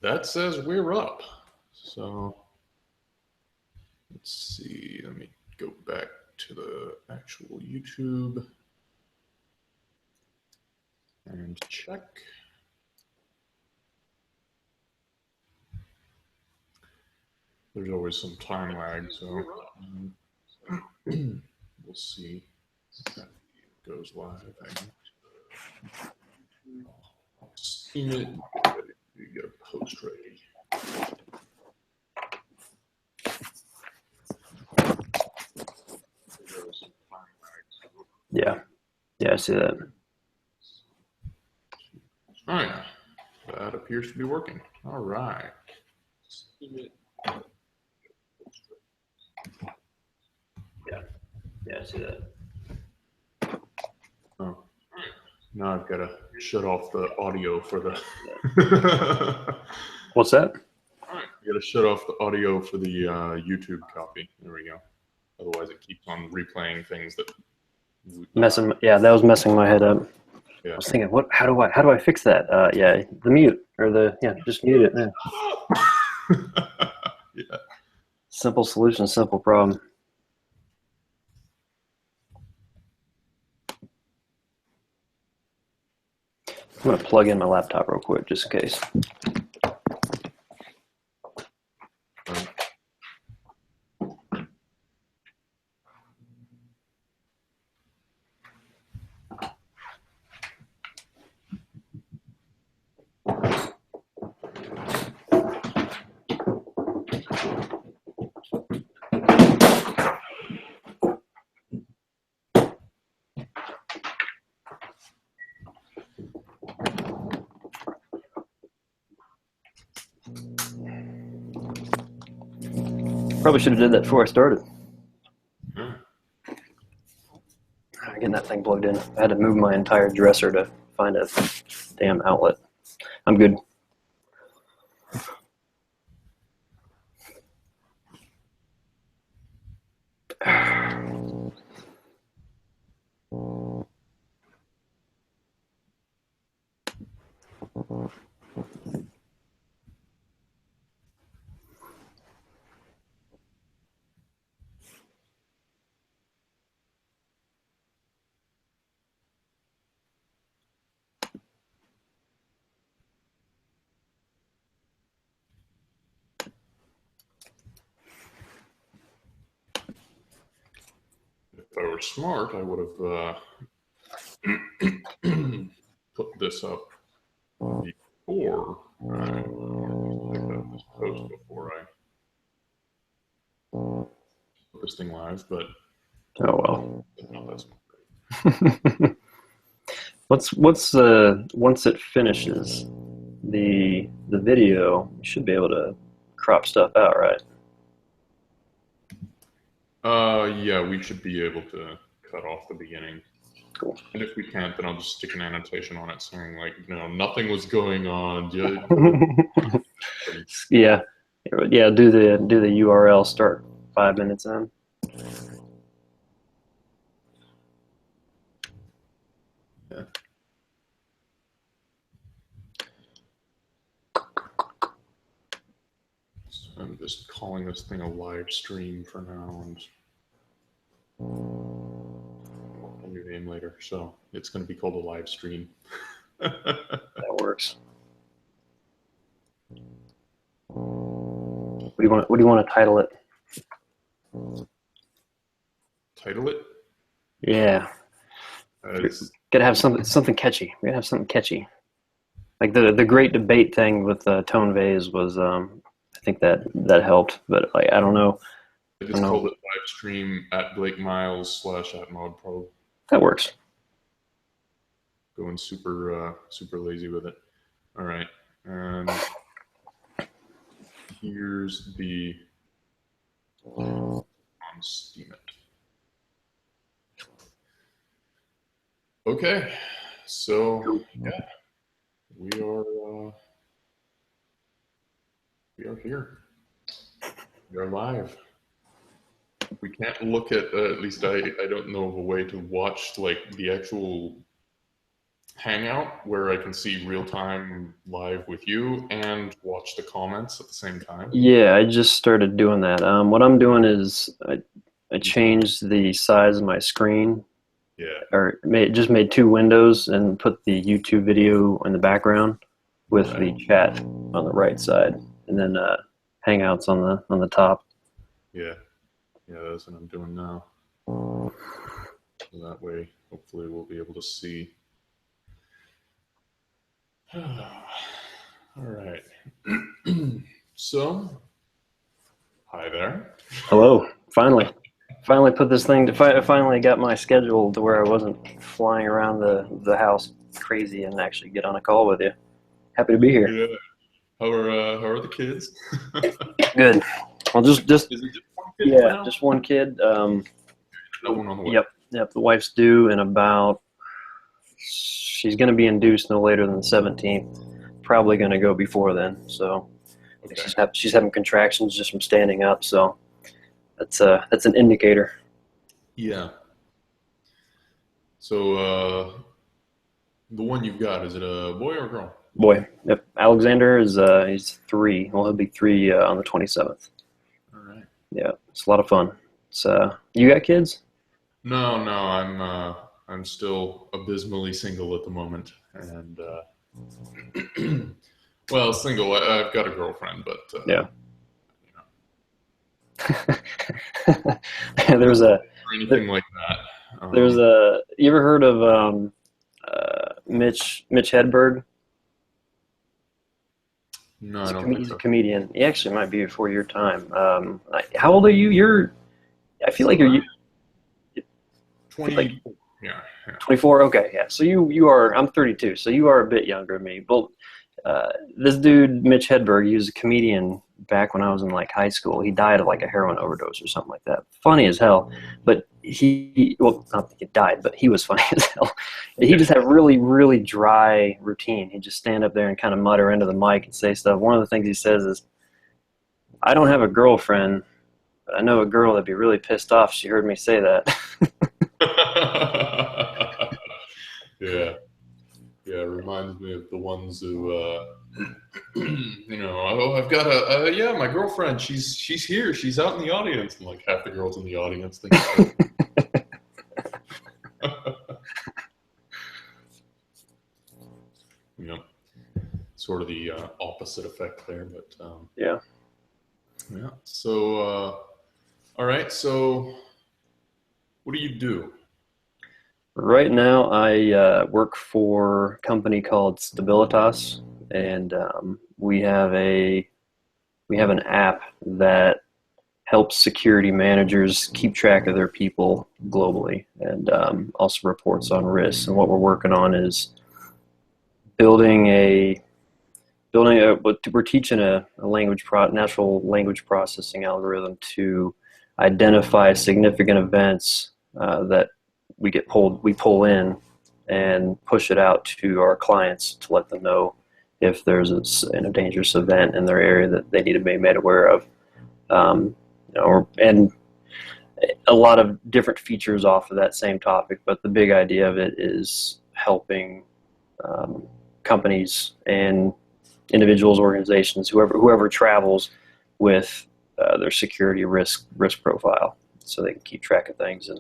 That says we're up. So let's see. Let me go back to the actual YouTube and check. There's always some time lag, so we'll see if that goes live. Steemit, you get a post ready. Yeah, I see that. All right, that appears to be working. All right. Yeah, I see that. Oh, now I've got to shut off the audio for the. What's that? All right, you got to shut off the audio for the YouTube copy. There we go. Otherwise, it keeps on replaying things that. Yeah, that was messing my head up. Yeah. I was thinking, how do I fix that? Yeah, the mute or just mute it. Yeah. Yeah. Simple solution, simple problem. I'm gonna plug in my laptop real quick, just in case. Probably should have did that before I started. Getting that thing plugged in. I had to move my entire dresser to find a damn outlet. I'm good. If I were smart, I would have put this up before I did this post before I put this thing live, but oh well. Once it finishes the video, you should be able to crop stuff out, right? Yeah, we should be able to cut off the beginning. Cool. And if we can't, then I'll just stick an annotation on it saying, like, nothing was going on. Yeah, do the URL start 5 minutes in. Yeah. So I'm just calling this thing a live stream for now, and a new name later. So it's going to be called a live stream. That works. What do you want to title it? Title it? Yeah. Gotta have something catchy. We gotta have something catchy. Like the great debate thing with Tone Vase was, I think that helped, but like I don't know. I just called it live stream at Blake Miles / at ModPro. That works. Going super lazy with it. All right, and here's the on Steemit. Okay, so yeah, we are here. We are live. We can't look at least I don't know of a way to watch like the actual hangout where I can see real time live with you and watch the comments at the same time? Yeah, I just started doing that. What I'm doing is I changed the size of my screen, Yeah. or just made two windows and put the YouTube video in the background with Right. the chat on the right side, and then Hangouts on the top. Yeah. Yeah, that's what I'm doing now. So that way, hopefully, we'll be able to see. All right. So, hi there. Hello. Finally put this thing to finally got my schedule to where I wasn't flying around the house crazy and actually get on a call with you. Happy to be here. Yeah. How are the kids? Good. Well, just Is it just one kid yeah, now? just one kid. No one on the way. Yep. The wife's due in about. She's going to be induced no later than the 17th. Probably going to go before then. So Okay. she's having contractions just from standing up. So that's an indicator. Yeah. So the one you've got, is it a boy or a girl? Boy, yep. Alexander is he's 3. Well, he'll be 3 on the 27th. All right. Yeah, it's a lot of fun. It's you got kids? No, I'm still abysmally single at the moment, and well, single. I've got a girlfriend, but Yeah. you know, There's a or anything like that. there's a you ever heard of Mitch Hedberg? No, I don't think He's a so. comedian. He actually might be before your time. How old are you? I feel like you're 20. like Yeah. 24. Okay, yeah. So you are. I'm 32. So you are a bit younger than me. But this dude Mitch Hedberg, he was a comedian back when I was in like high school. He died of like a heroin overdose or something like that. Funny as hell. But not that he died, but he was funny as hell. He just had a really, really dry routine. He'd just stand up there and kind of mutter into the mic and say stuff. One of the things he says is, "I don't have a girlfriend, but I know a girl that'd be really pissed off if she heard me say that." Yeah. Yeah, it reminds me of the ones who, oh, I've got yeah, my girlfriend, she's here, she's out in the audience, and like half the girls in the audience think. You know, sort of the opposite effect there, but Yeah. yeah. So, all right. So, what do you do? Right now, I work for a company called Stabilitas, and we have an app that helps security managers keep track of their people globally, and also reports on risks. And what we're working on is we're teaching a natural language processing algorithm to identify significant events that we pull in and push it out to our clients to let them know if there's a dangerous event in their area that they need to be made aware of. And a lot of different features off of that same topic, but the big idea of it is helping companies and individuals, organizations, whoever travels with their security risk profile, so they can keep track of things.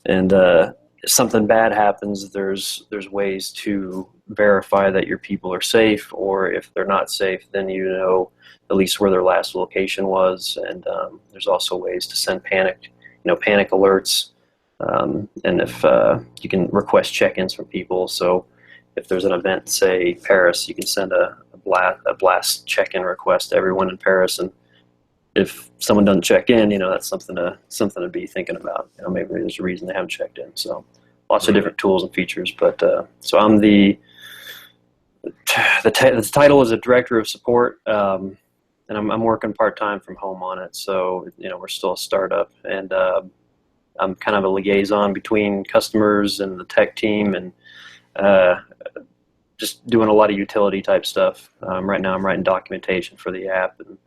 And if something bad happens, there's ways to verify that your people are safe, or if they're not safe, then you know at least where their last location was. And there's also ways to send panic alerts. And if you can request check-ins from people, so if there's an event, say Paris, you can send a blast check-in request to everyone in Paris, and if someone doesn't check in, that's something to be thinking about. Maybe there's a reason they haven't checked in. So lots of different tools and features. But so I'm the title is a director of support, and I'm working part-time from home on it. So we're still a startup, and I'm kind of a liaison between customers and the tech team, and just doing a lot of utility type stuff. Right now I'm writing documentation for the app, and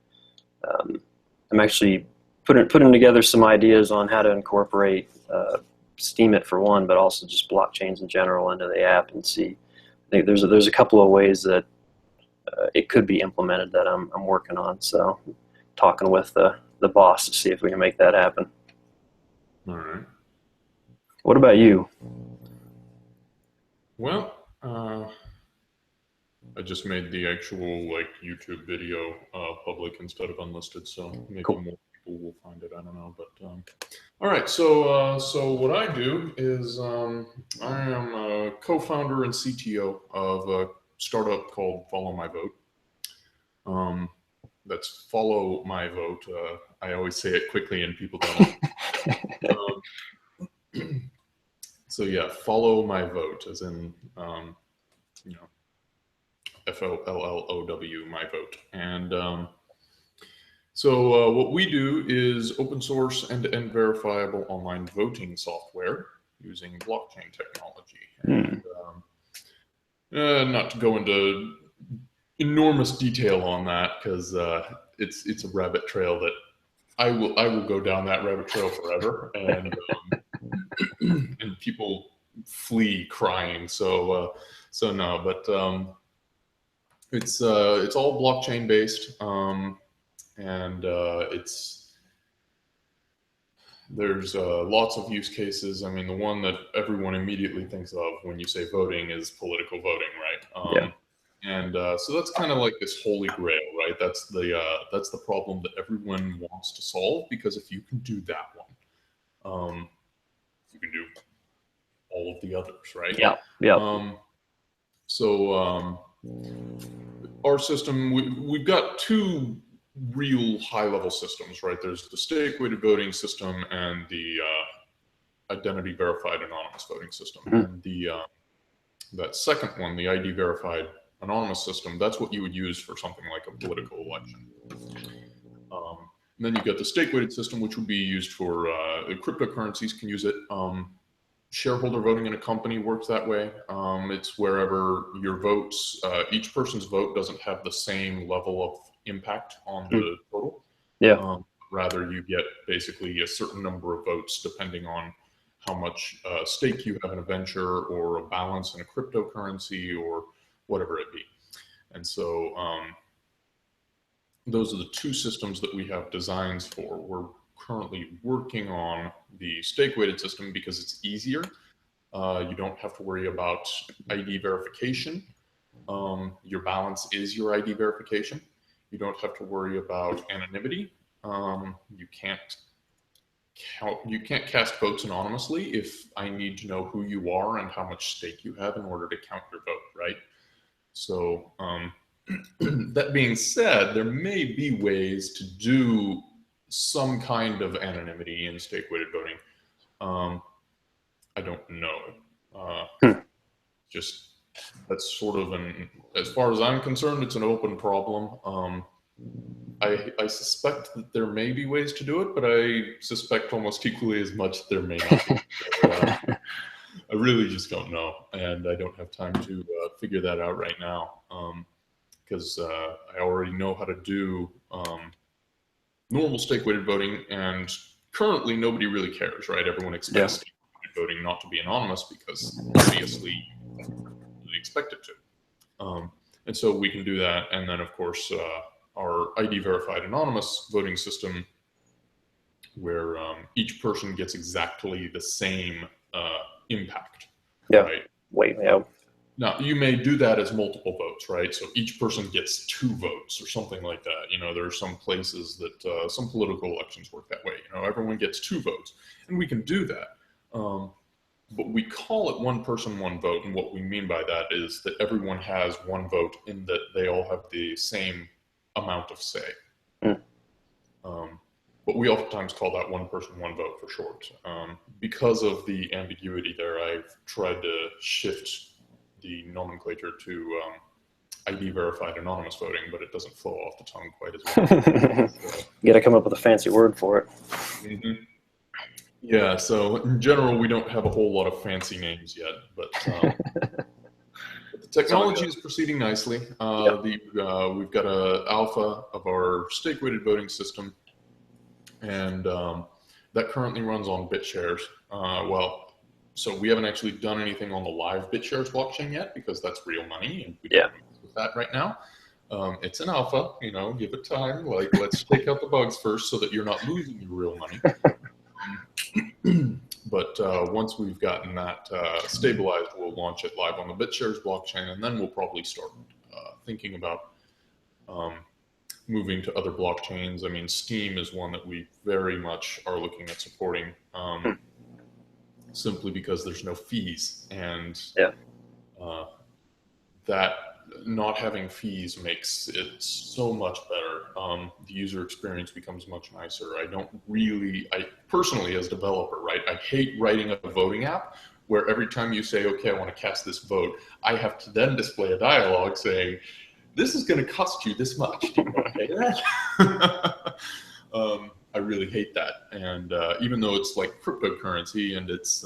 I'm actually putting together some ideas on how to incorporate Steemit for one, but also just blockchains in general into the app and see. I think there's a couple of ways that it could be implemented that I'm working on. So talking with the boss to see if we can make that happen. All right. What about you? Well, I just made the actual like YouTube video public instead of unlisted, so maybe Cool. more people will find it. I don't know, but all right. So what I do is I am a co-founder and CTO of a startup called Follow My Vote. That's Follow My Vote. I always say it quickly and people don't. So yeah, Follow My Vote, as in you know, FOLLOW, my vote. And so what we do is open source end-to-end verifiable online voting software using blockchain technology. And not to go into enormous detail on that, because it's a rabbit trail that I will go down that rabbit trail forever, and and people flee crying. So no, but it's all blockchain based, and there's lots of use cases. I mean, the one that everyone immediately thinks of when you say voting is political voting, right? Yeah. And so that's kind of like this holy grail, right? That's the problem that everyone wants to solve, because if you can do that one, you can do all of the others, right? Yeah. Yeah. So our system, we've got two real high-level systems, right? There's the stake-weighted voting system and the identity-verified anonymous voting system. And that second one, the ID-verified anonymous system, that's what you would use for something like a political election. And then you've got the stake-weighted system, which would be used for cryptocurrencies can use it. Shareholder voting in a company works that way. It's wherever your votes, each person's vote doesn't have the same level of impact on the total. Yeah. Rather, you get basically a certain number of votes depending on how much stake you have in a venture or a balance in a cryptocurrency or whatever it be. And so those are the two systems that we have designs for. We're currently working on the stake-weighted system because it's easier. You don't have to worry about ID verification. Your balance is your ID verification. You don't have to worry about anonymity. You can't cast votes anonymously if I need to know who you are and how much stake you have in order to count your vote, right? So that being said, there may be ways to do some kind of anonymity in stake-weighted voting. I don't know. Just that's sort of as far as I'm concerned, it's an open problem. I suspect that there may be ways to do it, but I suspect almost equally as much that there may not be. So, I really just don't know, and I don't have time to figure that out right now, because I already know how to do normal stake-weighted voting, and currently nobody really cares, right? Everyone expects stake-weighted voting not to be anonymous because obviously they expect it to. And so we can do that, and then of course our ID-verified anonymous voting system, where each person gets exactly the same impact. Yeah. Right? Wait. Yeah. Now, you may do that as multiple votes, right? So each person gets 2 votes or something like that. You know, there are some places that some political elections work that way. You know, everyone gets 2 votes, and we can do that. But we call it one person, one vote. And what we mean by that is that everyone has 1 vote in that they all have the same amount of say. But we oftentimes call that one person, one vote for short. Because of the ambiguity there, I've tried to shift the nomenclature to ID verified anonymous voting, but it doesn't flow off the tongue quite as well. So, you got to come up with a fancy word for it. Yeah, so in general, we don't have a whole lot of fancy names yet, but the technology is proceeding nicely. We've got an alpha of our stake-weighted voting system, and that currently runs on BitShares. Well, So we haven't actually done anything on the live BitShares blockchain yet because that's real money, and we Yeah. don't mess with that right now. It's an alpha, give it time. Like, let's take out the bugs first so that you're not losing your real money. But once we've gotten that stabilized, we'll launch it live on the BitShares blockchain, and then we'll probably start thinking about moving to other blockchains. I mean, Steem is one that we very much are looking at supporting, simply because there's no fees, and that not having fees makes it so much better. The user experience becomes much nicer. I personally, as a developer, right, I hate writing a voting app where every time you say, okay, I want to cast this vote, I have to then display a dialogue saying, this is going to cost you this much. Do you want to pay that? I really hate that. And even though it's like cryptocurrency and it's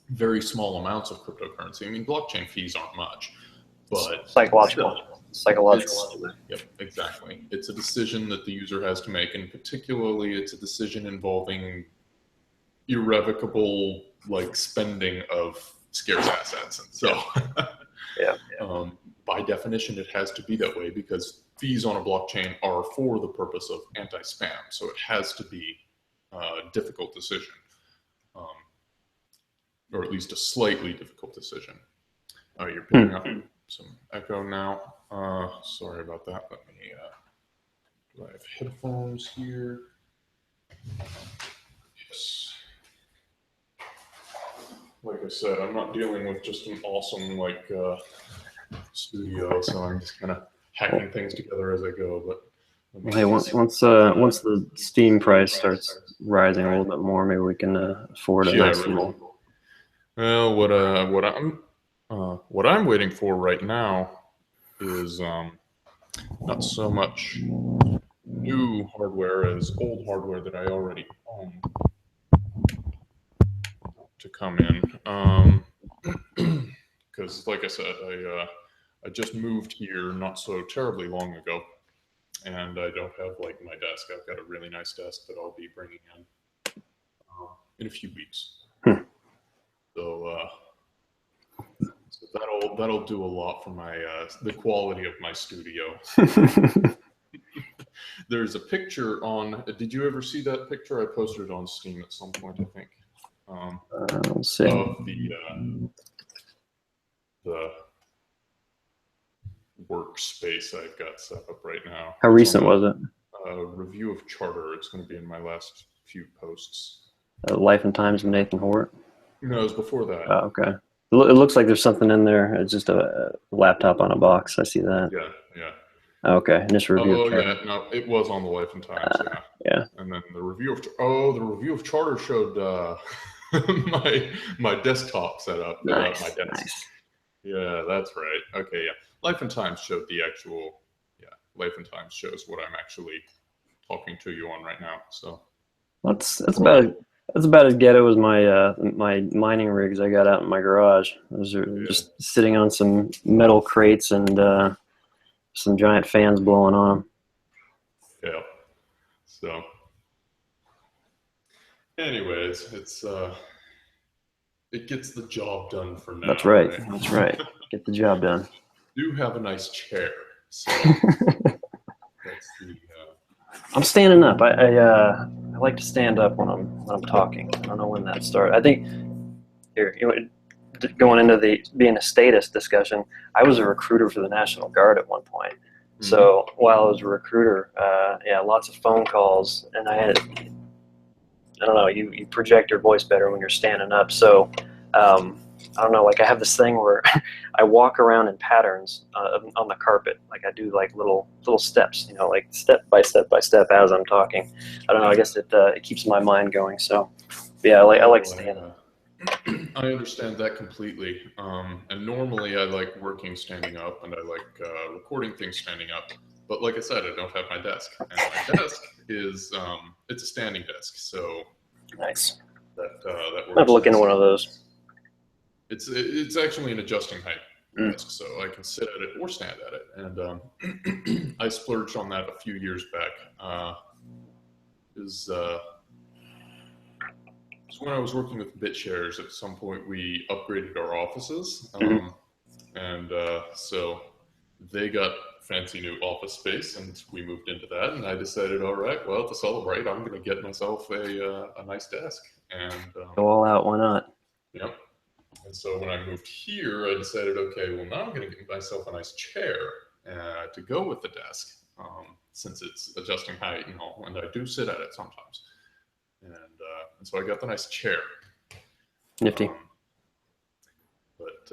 very small amounts of cryptocurrency, I mean, blockchain fees aren't much. But psychological. Yep, exactly. It's a decision that the user has to make, and particularly it's a decision involving irrevocable spending of scarce assets. And so by definition, it has to be that way because fees on a blockchain are for the purpose of anti-spam. So it has to be a difficult decision, or at least a slightly difficult decision. You're picking up some echo now. Sorry about that. Let me, do I have headphones here? Yes. Like I said, I'm not dealing with just an awesome studio, so I'm just kind of hacking things together as I go. But hey, once the Steam price starts rising a little bit more, maybe we can afford a nice little. Well, what I'm waiting for right now is not so much new hardware as old hardware that I already own to come in. Because, like I said, I just moved here not so terribly long ago, and I don't have my desk. I've got a really nice desk that I'll be bringing in a few weeks. So that'll do a lot for my the quality of my studio. There's a picture on. Did you ever see that picture? I posted it on Steam at some point, I think. Let's see. Of the workspace I've got set up right now. How recent was it? Review of Charter. It's going to be in my last few posts. Life and Times of Nathan Hort? No, it was before that. Oh, okay. It looks like there's something in there. It's just a laptop on a box. I see that. Yeah. Okay, initial review of Charter. Yeah, no, it was on the Life and Times, yeah. And then the review of Charter showed my desktop setup. Nice, my desk. nice. Yeah, that's right. Okay, yeah. Life and Times showed the actual, Life and Times shows what I'm actually talking to you on right now. So that's about as ghetto as my my mining rigs I got out in my garage. Those are just sitting on some metal crates and some giant fans blowing on them. Yeah. So anyways, it gets the job done for now. That's right. That's right. Get the job done. Do have a nice chair. So that's the. I'm standing up. I like to stand up when I'm talking. I don't know when that started. I think going into being a status discussion, I was a recruiter for the National Guard at one point. Mm-hmm. So while I was a recruiter, lots of phone calls, and I don't know, you project your voice better when you're standing up. So I don't know, I have this thing where I walk around in patterns on the carpet. I do little steps, step by step by step as I'm talking. I don't know, I guess it keeps my mind going. So yeah, I like standing up. I understand that completely. And normally I like working standing up, and I like recording things standing up. But like I said, I don't have my desk, and my desk is it's a standing desk. So nice. That works. I have to look into one of those. It's actually an adjusting height desk, so I can sit at it or stand at it. And I splurged on that a few years back. So when I was working with BitShares, at some point we upgraded our offices, and so they got fancy new office space, and we moved into that. And I decided, all right, well, to celebrate, I'm going to get myself a nice desk. And go all out, why not? Yep. And so when I moved here, I decided, okay, well, now I'm going to get myself a nice chair to go with the desk, since it's adjusting height and all, and I do sit at it sometimes. And so I got the nice chair. Nifty. But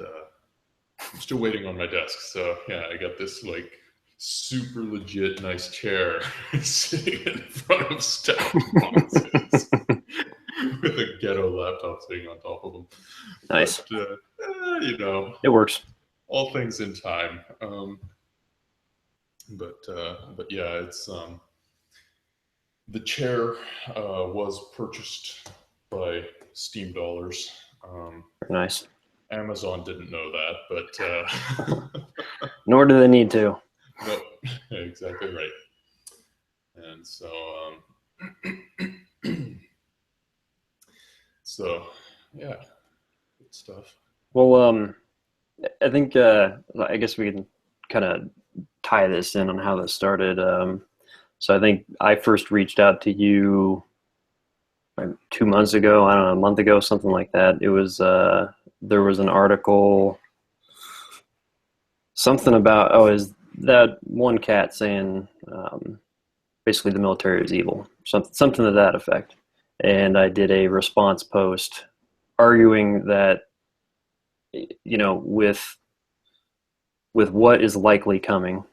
I'm still waiting on my desk. So yeah, I got this like super legit nice chair sitting in front of stack boxes with a ghetto laptop sitting on top of them. Nice. But, you know, it works. All things in time. But yeah, it's the chair was purchased by Steam dollars. Nice. Amazon didn't know that, but nor do they need to. No, exactly right. And so, so yeah, good stuff. Well, I think I guess we can kind of tie this in on how this started. So I think I first reached out to you 2 months ago, I don't know, a month ago, something like that. It was there was an article, something about, is that one cat saying basically the military is evil, something to that effect. And I did a response post arguing that, you know, with what is likely coming,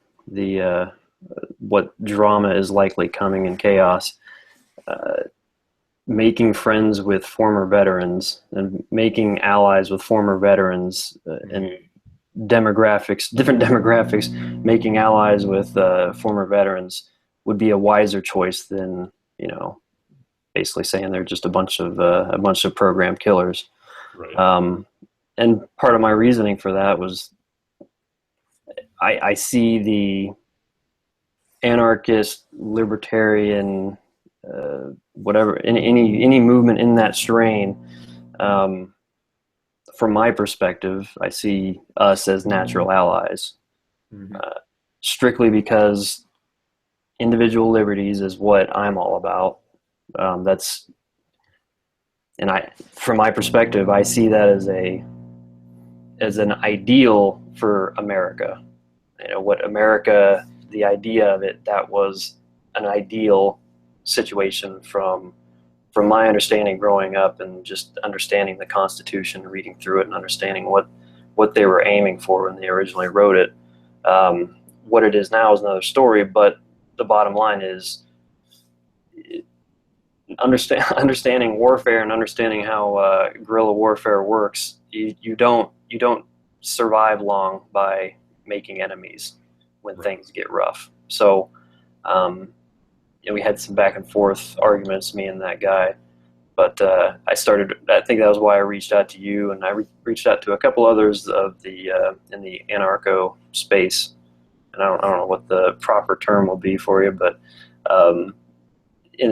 what drama is likely coming in chaos, making friends with former veterans and making allies with former veterans and different demographics, making allies with former veterans would be a wiser choice than, you know, basically saying they're just a bunch of program killers. Right. And part of my reasoning for that was I see the anarchist, libertarian, whatever, any movement in that strain. From my perspective, I see us as natural allies, strictly because individual liberties is what I'm all about. From my perspective, I see that as an ideal for America. You know, what America, the idea of it, that was an ideal situation from my understanding growing up, and just understanding the Constitution, reading through it and understanding what they were aiming for when they originally wrote it. What it is now is another story, but the bottom line is understanding warfare and understanding how guerrilla warfare works. You don't survive long by making enemies when things get rough. So we had some back and forth arguments, me and that guy, but I think that was why I reached out to you, and I reached out to a couple others of the in the anarcho space, and I don't know what the proper term will be for you, but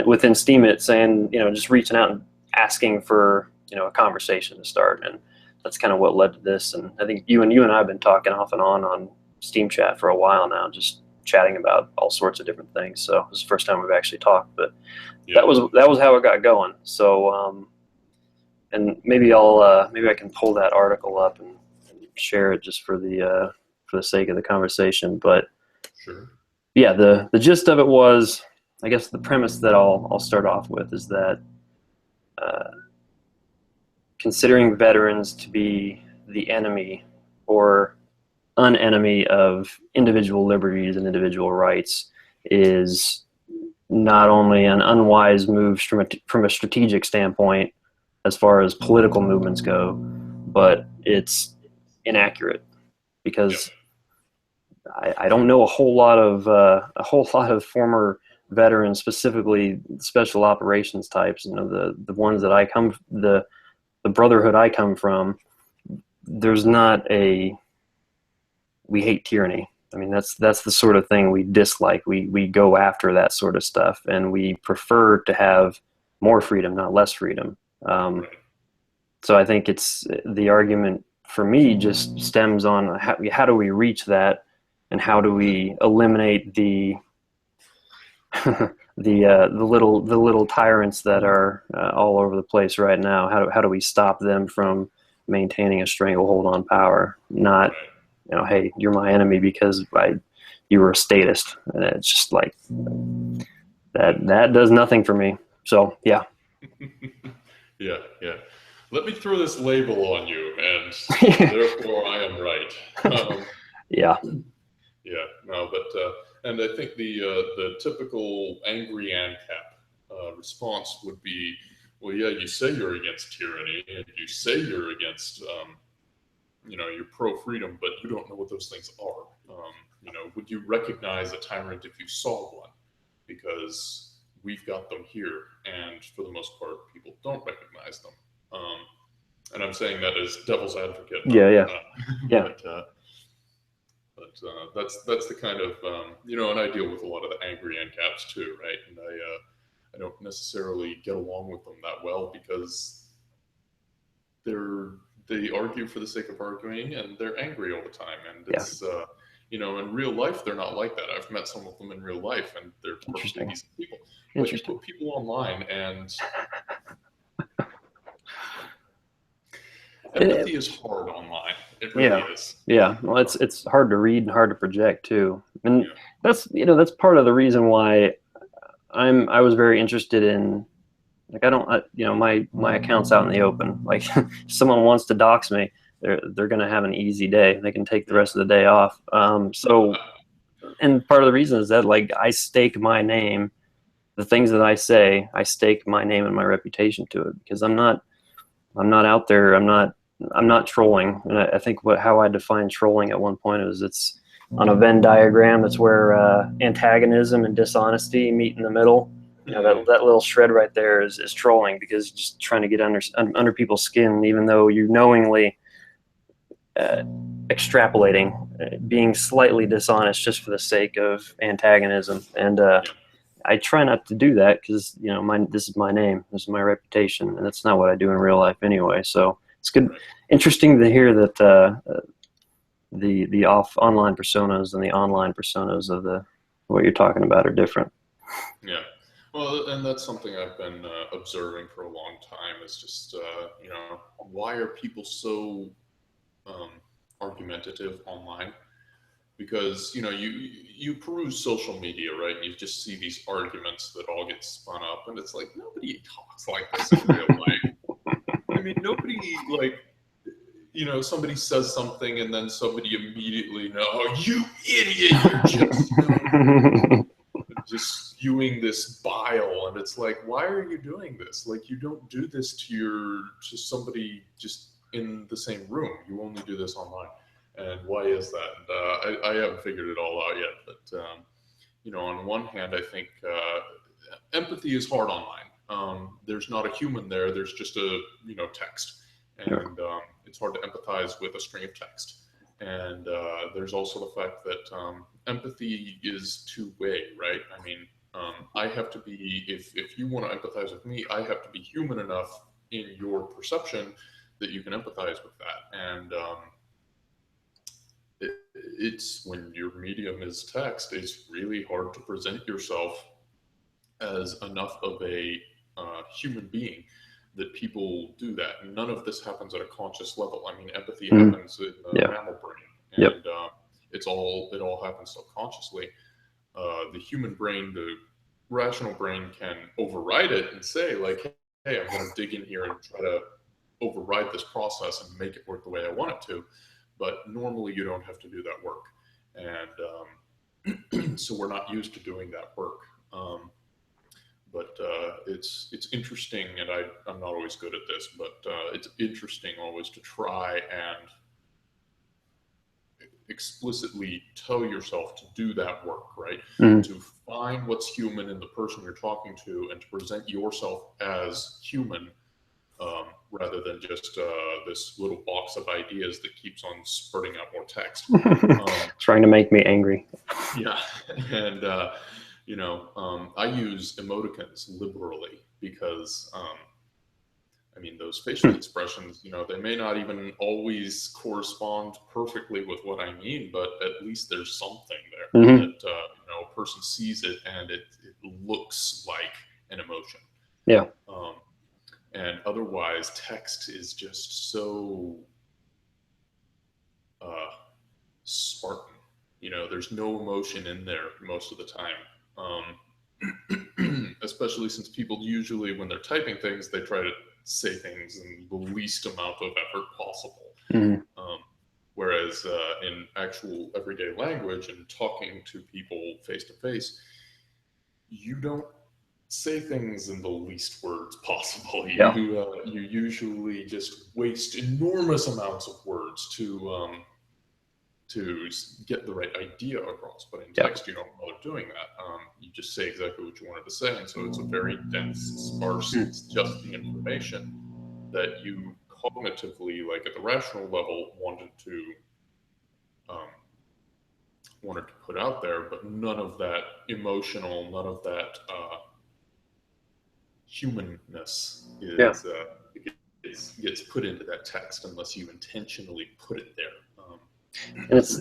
within Steemit, saying, you know, just reaching out and asking for, you know, a conversation to start. And that's kind of what led to this. And I think you and I have been talking off and on Steam chat for a while now, just chatting about all sorts of different things. So this is the first time we've actually talked, but that was how it got going. So and maybe I can pull that article up and share it just for the sake of the conversation. But sure. Yeah, the gist of it was, I guess the premise that I'll start off with is that considering veterans to be the enemy or unenemy of individual liberties and individual rights is not only an unwise move from a strategic standpoint as far as political movements go, but it's inaccurate, because I don't know a whole lot of former veterans, specifically special operations types. You know, the ones that the brotherhood I come from, there's not we hate tyranny. I mean, that's the sort of thing we dislike. We go after that sort of stuff, and we prefer to have more freedom, not less freedom. Um, so I think it's the argument for me just stems on how do we reach that, and how do we eliminate the the little tyrants that are all over the place right now. How do we stop them from maintaining a stranglehold on power? Not, hey, you're my enemy because you were a statist, and it's just like that does nothing for me. So yeah. Yeah. Let me throw this label on you, and therefore I am right. Yeah. Yeah. No, but and I think the typical angry ANCAP response would be, well, yeah, you say you're against tyranny, and you say you're against, you're pro-freedom, but you don't know what those things are. Would you recognize a tyrant if you saw one? Because we've got them here, and for the most part, people don't recognize them. And I'm saying that as devil's advocate. Yeah. But that's the kind of and I deal with a lot of the angry ANCAPs too, right? And I don't necessarily get along with them that well because they argue for the sake of arguing, and they're angry all the time, and it's in real life they're not like that. I've met some of them in real life, and they're perfectly decent people. But you put people online, and empathy is hard online. It really is. Yeah. Well, it's hard to read and hard to project too, and that's part of the reason why I was very interested in, like, I don't my account's out in the open. Like, if someone wants to dox me, they're gonna have an easy day. They can take the rest of the day off. So, and part of the reason is that, like, I stake my name, the things that I say, I stake my name and my reputation to it, because I'm not out there. I'm not trolling. And I think how I define trolling at one point is it's on a Venn diagram. That's where antagonism and dishonesty meet in the middle. That little shred right there is trolling, because you're just trying to get under people's skin, even though you knowingly extrapolating, being slightly dishonest just for the sake of antagonism. And I try not to do that, because this is my name, this is my reputation, and that's not what I do in real life anyway. So it's good, interesting to hear that the online personas and the online personas of what you're talking about are different. Yeah. Well, and that's something I've been observing for a long time. Is just why are people so argumentative online? Because you peruse social media, right? And you just see these arguments that all get spun up, and it's like, nobody talks like this in real life. I mean, nobody, like, somebody says something, and then somebody immediately, no, you idiot, you're just spewing this bile, and it's like, why are you doing this? Like, you don't do this to somebody just in the same room. You only do this online. And why is that? And, I haven't figured it all out yet. But on one hand, I think empathy is hard online. There's not a human there. There's just a text, and it's hard to empathize with a string of text. And there's also the fact that empathy is two-way, right? I mean, I have to be, if you want to empathize with me, I have to be human enough in your perception that you can empathize with that. And it's when your medium is text, it's really hard to present yourself as enough of a human being that people do that. None of this happens at a conscious level. I mean, empathy happens in the mammal brain, and it all happens subconsciously. The human brain, the rational brain, can override it and say, like, hey, I'm going to dig in here and try to override this process and make it work the way I want it to. But normally you don't have to do that work. And so we're not used to doing that work. But it's interesting, and I'm not always good at this, but it's interesting always to try and explicitly tell yourself to do that work, right? To find what's human in the person you're talking to, and to present yourself as human, rather than just this little box of ideas that keeps on spurting out more text. Trying to make me angry. Yeah, and I use emoticons liberally, because I mean, those facial expressions, you know, they may not even always correspond perfectly with what I mean, but at least there's something there that, you know, a person sees it and it looks like an emotion. Yeah. And otherwise, text is just so Spartan. You know, there's no emotion in there most of the time. Especially since people usually, when they're typing things, they try to say things in the least amount of effort possible. Whereas in actual everyday language and talking to people face to face, you don't say things in the least words possible. You usually just waste enormous amounts of words to get the right idea across. But in text, you don't bother doing that. You just say exactly what you wanted to say. And so it's a very dense, sparse, it's just the information that you cognitively, like at the rational level, wanted to put out there, but none of that emotional, none of that humanness gets put into that text unless you intentionally put it there. And it's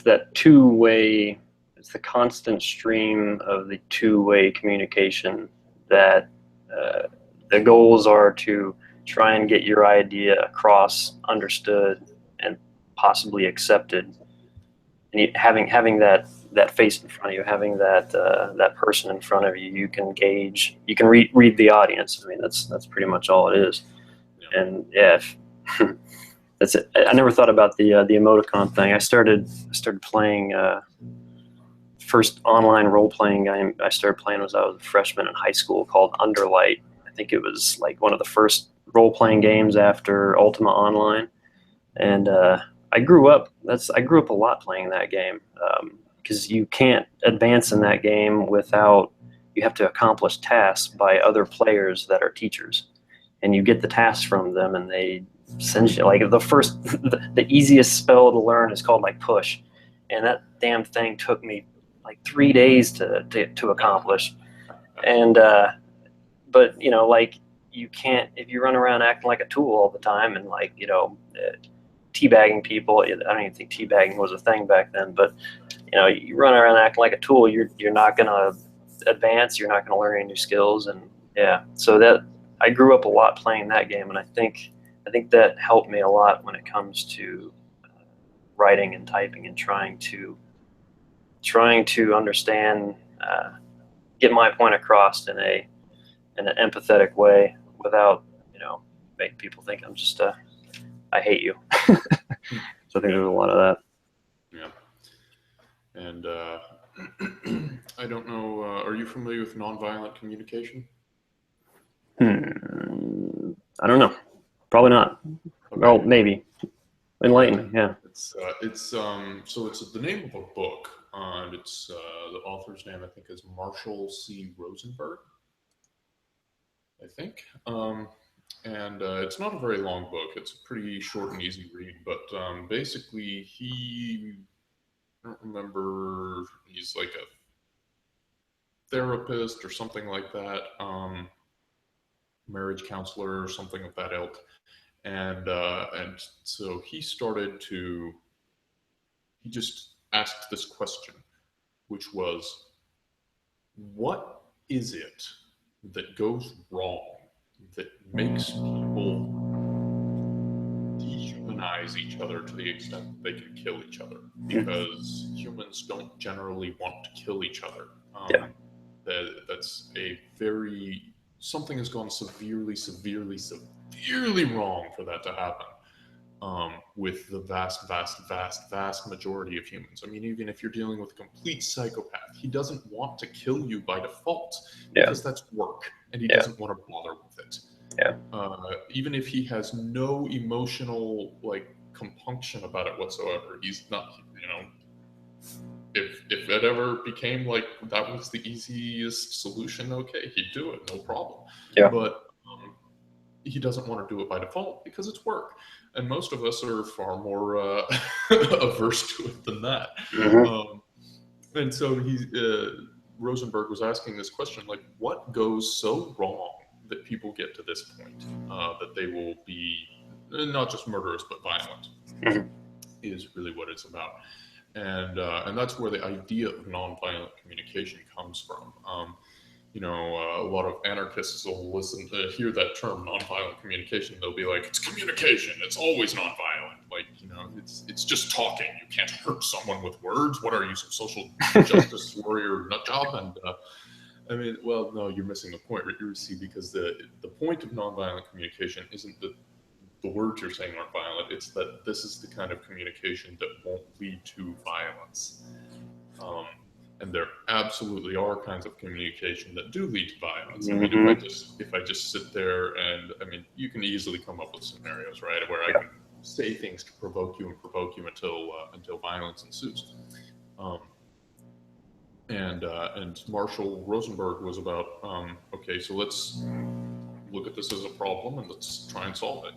that two-way, it's the constant stream of the two-way communication that the goals are to try and get your idea across, understood, and possibly accepted. And having that face in front of you, having that person in front of you, you can gauge, you can read the audience. I mean, that's pretty much all it is. Yeah. And yeah. That's it. I never thought about the emoticon thing. I started playing first online role playing game I started playing was I was a freshman in high school, called Underlight. I think it was like one of the first role playing games after Ultima Online, and I grew up a lot playing that game because you can't advance in that game without, you have to accomplish tasks by other players that are teachers, and you get the tasks from them, and they send you, like, the easiest spell to learn is called like push, and that damn thing took me like 3 days to accomplish. And but you know, like, you can't, if you run around acting like a tool all the time and, like, you know, teabagging people. I don't even think teabagging was a thing back then, but you know, you run around acting like a tool, you're not gonna advance, you're not gonna learn any new skills. And yeah, so that I grew up a lot playing that game, and I think that helped me a lot when it comes to writing and typing and trying to understand, get my point across in an empathetic way without, you know, making people think I'm just I hate you. So I think there's a lot of that. Yeah. And I don't know, are you familiar with nonviolent communication? I don't know. Probably not. Okay. Well, maybe. Enlighten me. Yeah. It's so it's the name of a book, and it's the author's name, I think, is Marshall C. Rosenberg, I think. And it's not a very long book. It's a pretty short and easy read. But basically, I don't remember, he's like a therapist or something like that, marriage counselor or something of that ilk. And so he just asked this question, which was, what is it that goes wrong that makes people dehumanize each other to the extent that they can kill each other? Because humans don't generally want to kill each other. That's a very, something has gone severely wrong for that to happen. With the vast majority of humans. I mean, even if you're dealing with a complete psychopath, he doesn't want to kill you by default because that's work, and he doesn't want to bother with it. Even if he has no emotional, like, compunction about it whatsoever, he's not, you know, if it ever became like that was the easiest solution, okay, he'd do it, no problem. But he doesn't want to do it by default because it's work. And most of us are far more averse to it than that. And so Rosenberg was asking this question, like, what goes so wrong that people get to this point, that they will be not just murderous but violent, is really what it's about. And that's where the idea of nonviolent communication comes from. A lot of anarchists will hear that term nonviolent communication. They'll be like, it's communication. It's always nonviolent. Like, it's just talking. You can't hurt someone with words. What are you, some social justice warrior nut job? And well, no, you're missing the point, right? You see, because the point of nonviolent communication isn't that the words you're saying aren't violent. It's that this is the kind of communication that won't lead to violence. And there absolutely are kinds of communication that do lead to violence. If I just sit there and you can easily come up with scenarios, right, where I can say things to provoke you until violence ensues. And Marshall Rosenberg was about okay, so let's look at this as a problem and let's try and solve it.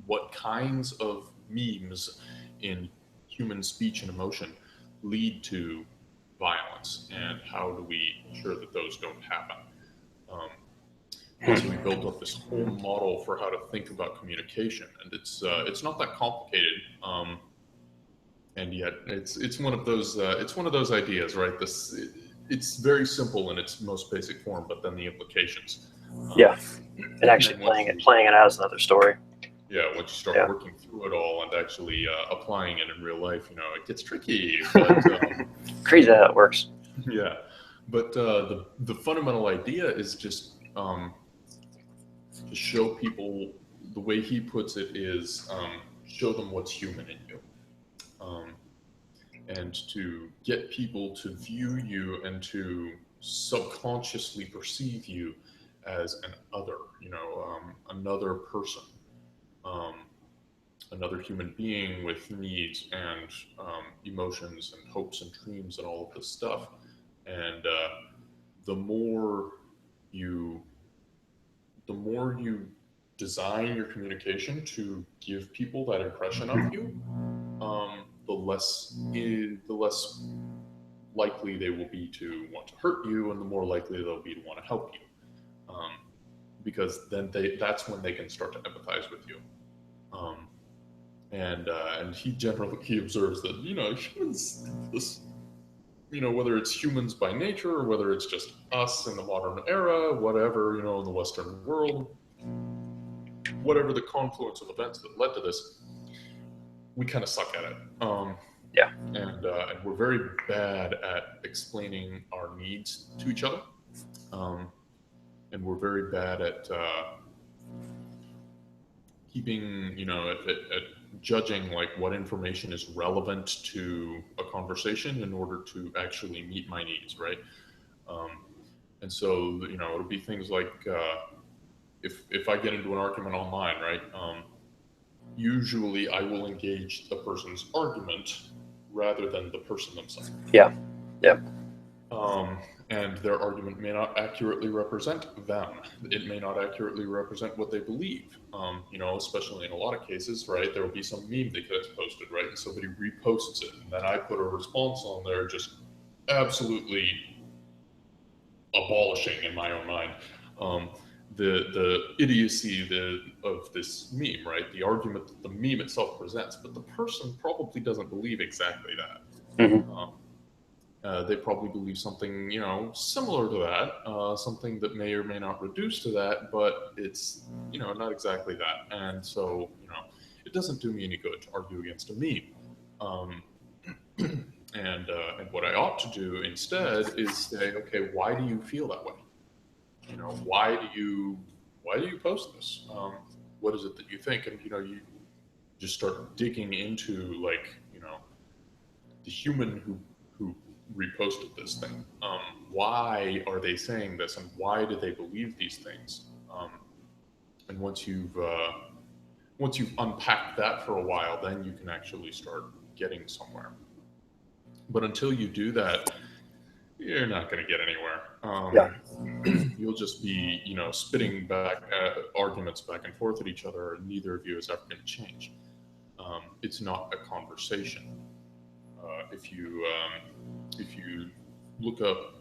What kinds of memes in human speech and emotion lead to violence, and how do we ensure that those don't happen? So we built up this whole model for how to think about communication, and it's not that complicated, and yet it's one of those ideas, right? It's very simple in its most basic form, but then the implications. And actually playing it out is another story. Yeah, once you start working through it all and actually applying it in real life, it gets tricky. But, crazy how it works. Yeah, but the fundamental idea is just to show people, the way he puts it is show them what's human in you, and to get people to view you and to subconsciously perceive you as an other, another person. Another human being with needs and emotions and hopes and dreams and all of this stuff. And the more you design your communication to give people that impression of you, the less likely they will be to want to hurt you, and the more likely they'll be to want to help you, because then that's when they can start to empathize with you. And he observes that humans, whether it's humans by nature or whether it's just us in the modern era, whatever, in the Western world, whatever the confluence of events that led to this, we kind of suck at it. And we're very bad at explaining our needs to each other, and we're very bad at keeping, at judging like what information is relevant to a conversation in order to actually meet my needs, right? And so, it'll be things like if I get into an argument online, right? Usually I will engage the person's argument rather than the person themselves. Yeah. And their argument may not accurately represent them. It may not accurately represent what they believe. Especially in a lot of cases, right? There will be some meme that gets posted, right? And somebody reposts it, and then I put a response on there just absolutely abolishing, in my own mind, the idiocy of this meme, right? The argument that the meme itself presents, but the person probably doesn't believe exactly that. They probably believe something, similar to that, something that may or may not reduce to that, but it's, not exactly that. And so, it doesn't do me any good to argue against a meme. And what I ought to do instead is say, okay, why do you feel that way? Why do you post this? What is it that you think? And, you just start digging into, like, the human who reposted this thing. Why are they saying this, and why do they believe these things? And once you've unpacked that for a while, then you can actually start getting somewhere. But until you do that, you're not going to get anywhere. You'll just be, spitting back arguments back and forth at each other, and neither of you is ever going to change. It's not a conversation. If you look up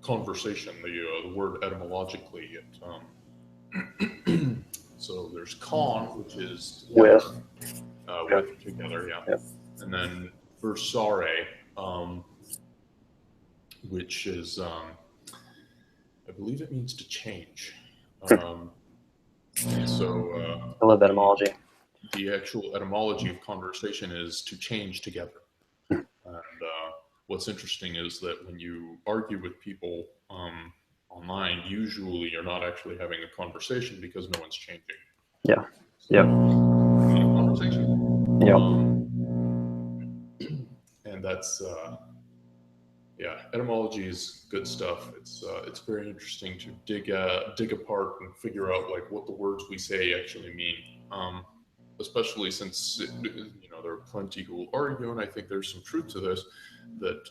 conversation, the word etymologically. So there's con, which is together, with together, yeah. And then versare, which is, I believe it means to change. So I love etymology. The actual etymology of conversation is to change together. And what's interesting is that when you argue with people online, usually you're not actually having a conversation because no one's changing. Yeah. So, Yep. Conversation. Yep. And that's yeah, etymology is good stuff. It's very interesting to dig apart and figure out like what the words we say actually mean. Especially since there are plenty who will argue, and I think there's some truth to this, that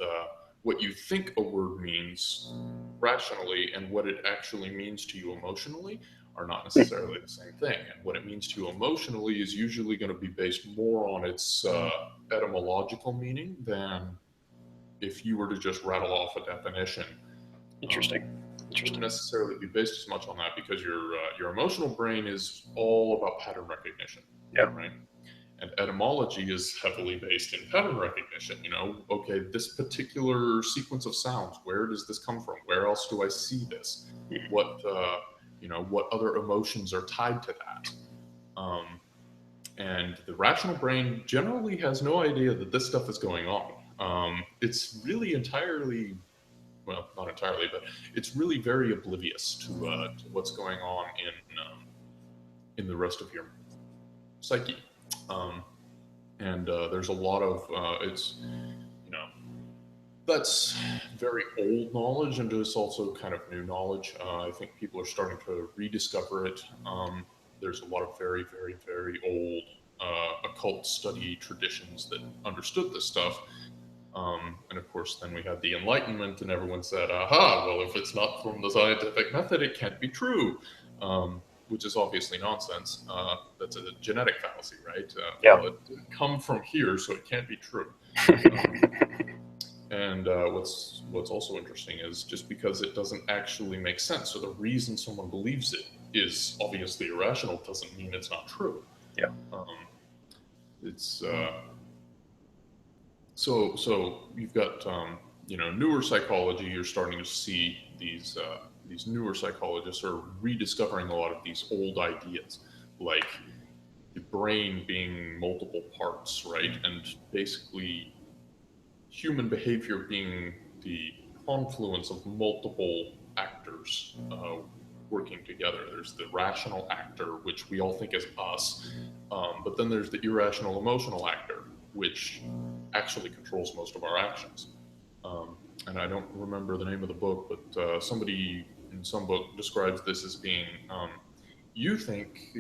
what you think a word means rationally and what it actually means to you emotionally are not necessarily the same thing. And what it means to you emotionally is usually going to be based more on its etymological meaning than if you were to just rattle off a definition. Interesting. It wouldn't necessarily be based as much on that because your emotional brain is all about pattern recognition. Yeah. Right. And etymology is heavily based in pattern recognition. Okay, this particular sequence of sounds, where does this come from? Where else do I see this? What what other emotions are tied to that? And the rational brain generally has no idea that this stuff is going on. It's really entirely, well, not entirely, but it's really very oblivious to what's going on in the rest of your psyche. And there's a lot of that's very old knowledge, and it's also kind of new knowledge. I think people are starting to rediscover it. There's a lot of very, very, very old occult study traditions that understood this stuff. And of course, then we had the Enlightenment, and everyone said, aha, well, if it's not from the scientific method, it can't be true. Which is obviously nonsense. That's a genetic fallacy, right? Well, it didn't come from here, so it can't be true. And what's also interesting is just because it doesn't actually make sense, so the reason someone believes it is obviously irrational, doesn't mean it's not true. Yeah. It's so you've got newer psychology. You're starting to see these newer psychologists are rediscovering a lot of these old ideas, like the brain being multiple parts, right? And basically human behavior being the confluence of multiple actors working together. There's the rational actor, which we all think is us, but then there's the irrational emotional actor, which actually controls most of our actions. And I don't remember the name of the book, but somebody in some book describes this as being, you think,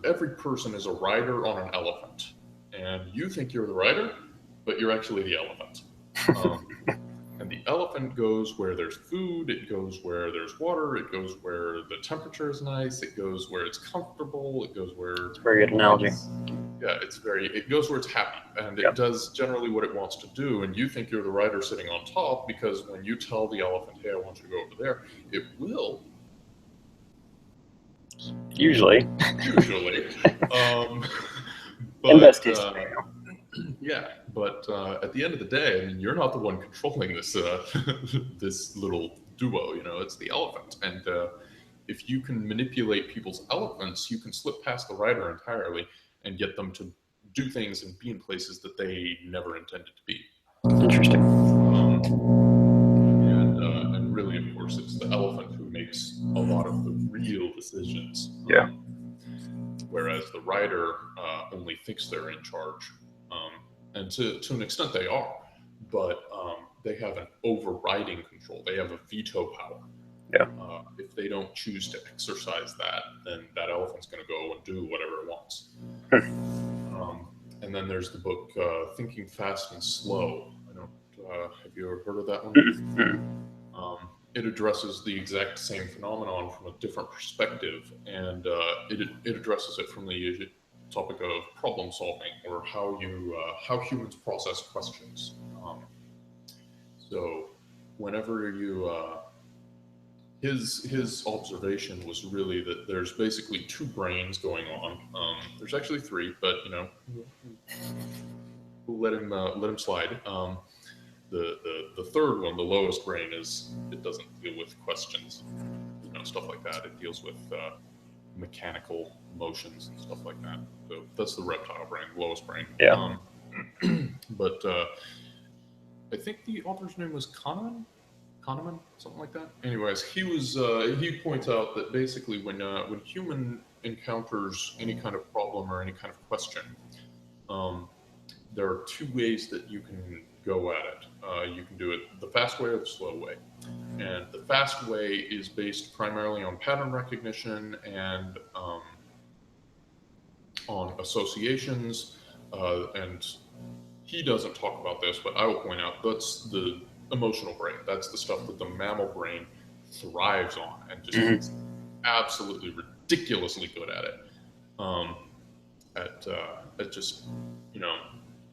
every person is a rider on an elephant, and you think you're the rider, but you're actually the elephant. And the elephant goes where there's food, it goes where there's water, it goes where the temperature is nice, it goes where it's comfortable, it goes where... It's a very good analogy. It goes where it's happy, and it does generally what it wants to do, and you think you're the rider sitting on top, because when you tell the elephant, hey, I want you to go over there, it will. Usually. But, best case scenario. Yeah, but at the end of the day, I mean, you're not the one controlling this this little duo. It's the elephant, and if you can manipulate people's elephants, you can slip past the rider entirely and get them to do things and be in places that they never intended to be. Interesting. And really, of course, it's the elephant who makes a lot of the real decisions. Yeah. Whereas the rider only thinks they're in charge. And to an extent they are, but they have an overriding control. They have a veto power. Yeah. If they don't choose to exercise that, then that elephant's going to go and do whatever it wants. And then there's the book Thinking Fast and Slow. Have you ever heard of that one? It addresses the exact same phenomenon from a different perspective, and it addresses it from the topic of problem solving, or how humans process questions. So whenever you his observation was really that there's basically two brains going on. There's actually three, but we'll let him slide. The third one, the lowest brain, it doesn't deal with questions, stuff like that. It deals with mechanical motions and stuff like that. So that's the reptile brain, lowest brain. Yeah. But I think the author's name was Kahneman, something like that. Anyways, he points out that basically when human encounters any kind of problem or any kind of question, there are two ways that you can go at it. You can do it the fast way or the slow way. And the fast way is based primarily on pattern recognition and on associations. And he doesn't talk about this, but I will point out that's the emotional brain. That's the stuff that the mammal brain thrives on and just is absolutely ridiculously good at it. At just,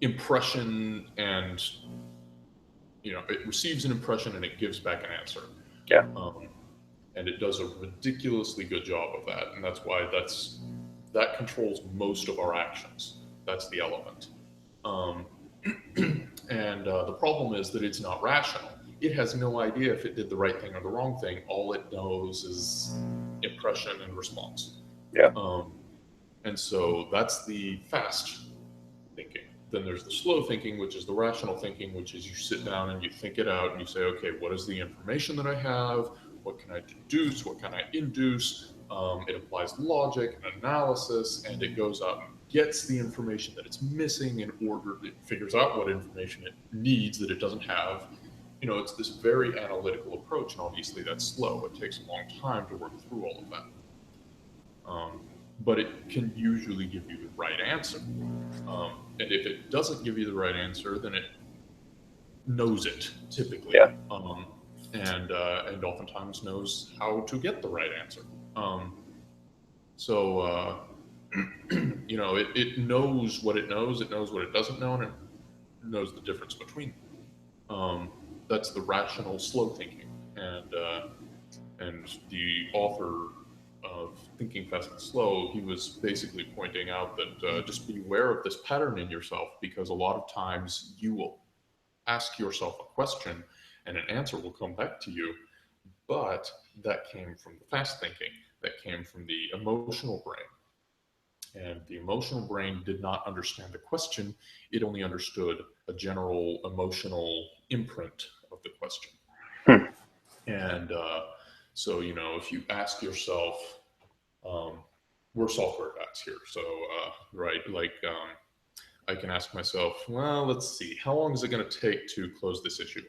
impression, and it receives an impression and it gives back an answer. Yeah. And it does a ridiculously good job of that, and that's why that controls most of our actions. That's the element. And the problem is that it's not rational. It has no idea if it did the right thing or the wrong thing. All it knows is impression and response. Yeah. And so that's the fast thinking. Then there's the slow thinking, which is the rational thinking, which is you sit down and you think it out and you say, okay, what is the information that I have? What can I deduce? What can I induce? It applies logic and analysis, and it goes out and gets the information that it's missing in order. It figures out what information it needs that it doesn't have. It's this very analytical approach, and obviously that's slow. It takes a long time to work through all of that. But it can usually give you the right answer. And if it doesn't give you the right answer, then it knows it, typically. Yeah. And oftentimes knows how to get the right answer. It knows what it knows what it doesn't know, and it knows the difference between them. That's the rational, slow thinking. And the author of Thinking Fast and Slow, he was basically pointing out that just be aware of this pattern in yourself, because a lot of times you will ask yourself a question and an answer will come back to you, but that came from the fast thinking, that came from the emotional brain. And the emotional brain did not understand the question, it only understood a general emotional imprint of the question. And so, if you ask yourself, we're software guys here, so, right, I can ask myself, well, let's see, how long is it going to take to close this issue?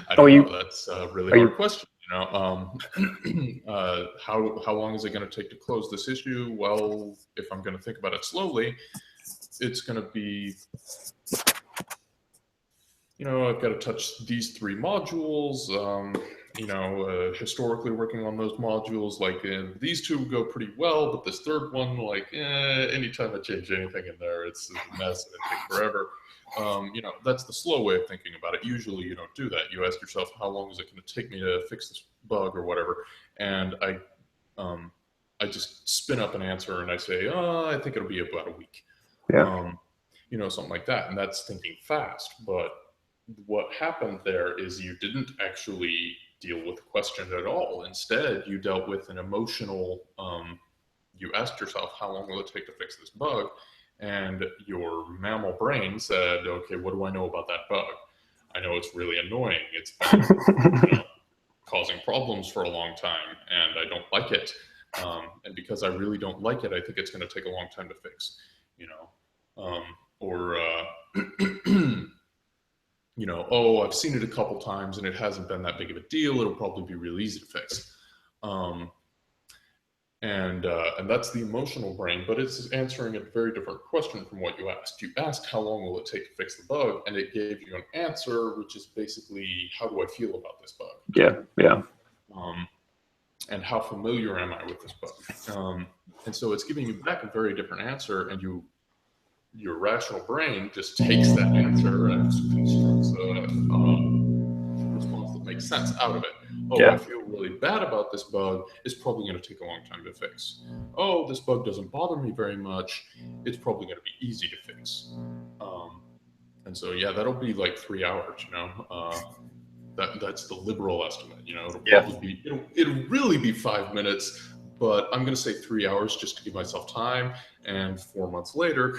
I don't know. That's a really hard question. How long is it going to take to close this issue? Well, if I'm going to think about it slowly, it's going to be, I've got to touch these three modules. Historically working on those modules, these two go pretty well, but this third one, anytime I change anything in there, it's a mess and it takes forever. That's the slow way of thinking about it. Usually you don't do that. You ask yourself, how long is it going to take me to fix this bug or whatever? And I just spin up an answer and I say, I think it'll be about a week. Yeah. Something like that. And that's thinking fast. But what happened there is you didn't actually deal with the question at all. Instead, you dealt with an emotional, you asked yourself, how long will it take to fix this bug? And your mammal brain said, okay, what do I know about that bug? I know it's really annoying. It's been, causing problems for a long time, and I don't like it. And because I really don't like it, I think it's going to take a long time to fix, I've seen it a couple times and it hasn't been that big of a deal. It'll probably be real easy to fix. And that's the emotional brain, but it's answering a very different question from what you asked. You asked, how long will it take to fix the bug? And it gave you an answer, which is basically, how do I feel about this bug? Yeah. And how familiar am I with this bug? And so it's giving you back a very different answer, and you your rational brain just takes that answer and constructs a response that makes sense out of it. Oh, Yeah. I feel really bad about this bug. It's probably going to take a long time to fix. Oh, this bug doesn't bother me very much. It's probably going to be easy to fix. And so, yeah, that'll be like 3 hours, you know. That's the liberal estimate, you know. It'll probably be, it'll really be 5 minutes, but I'm going to say 3 hours just to give myself time. And 4 months later,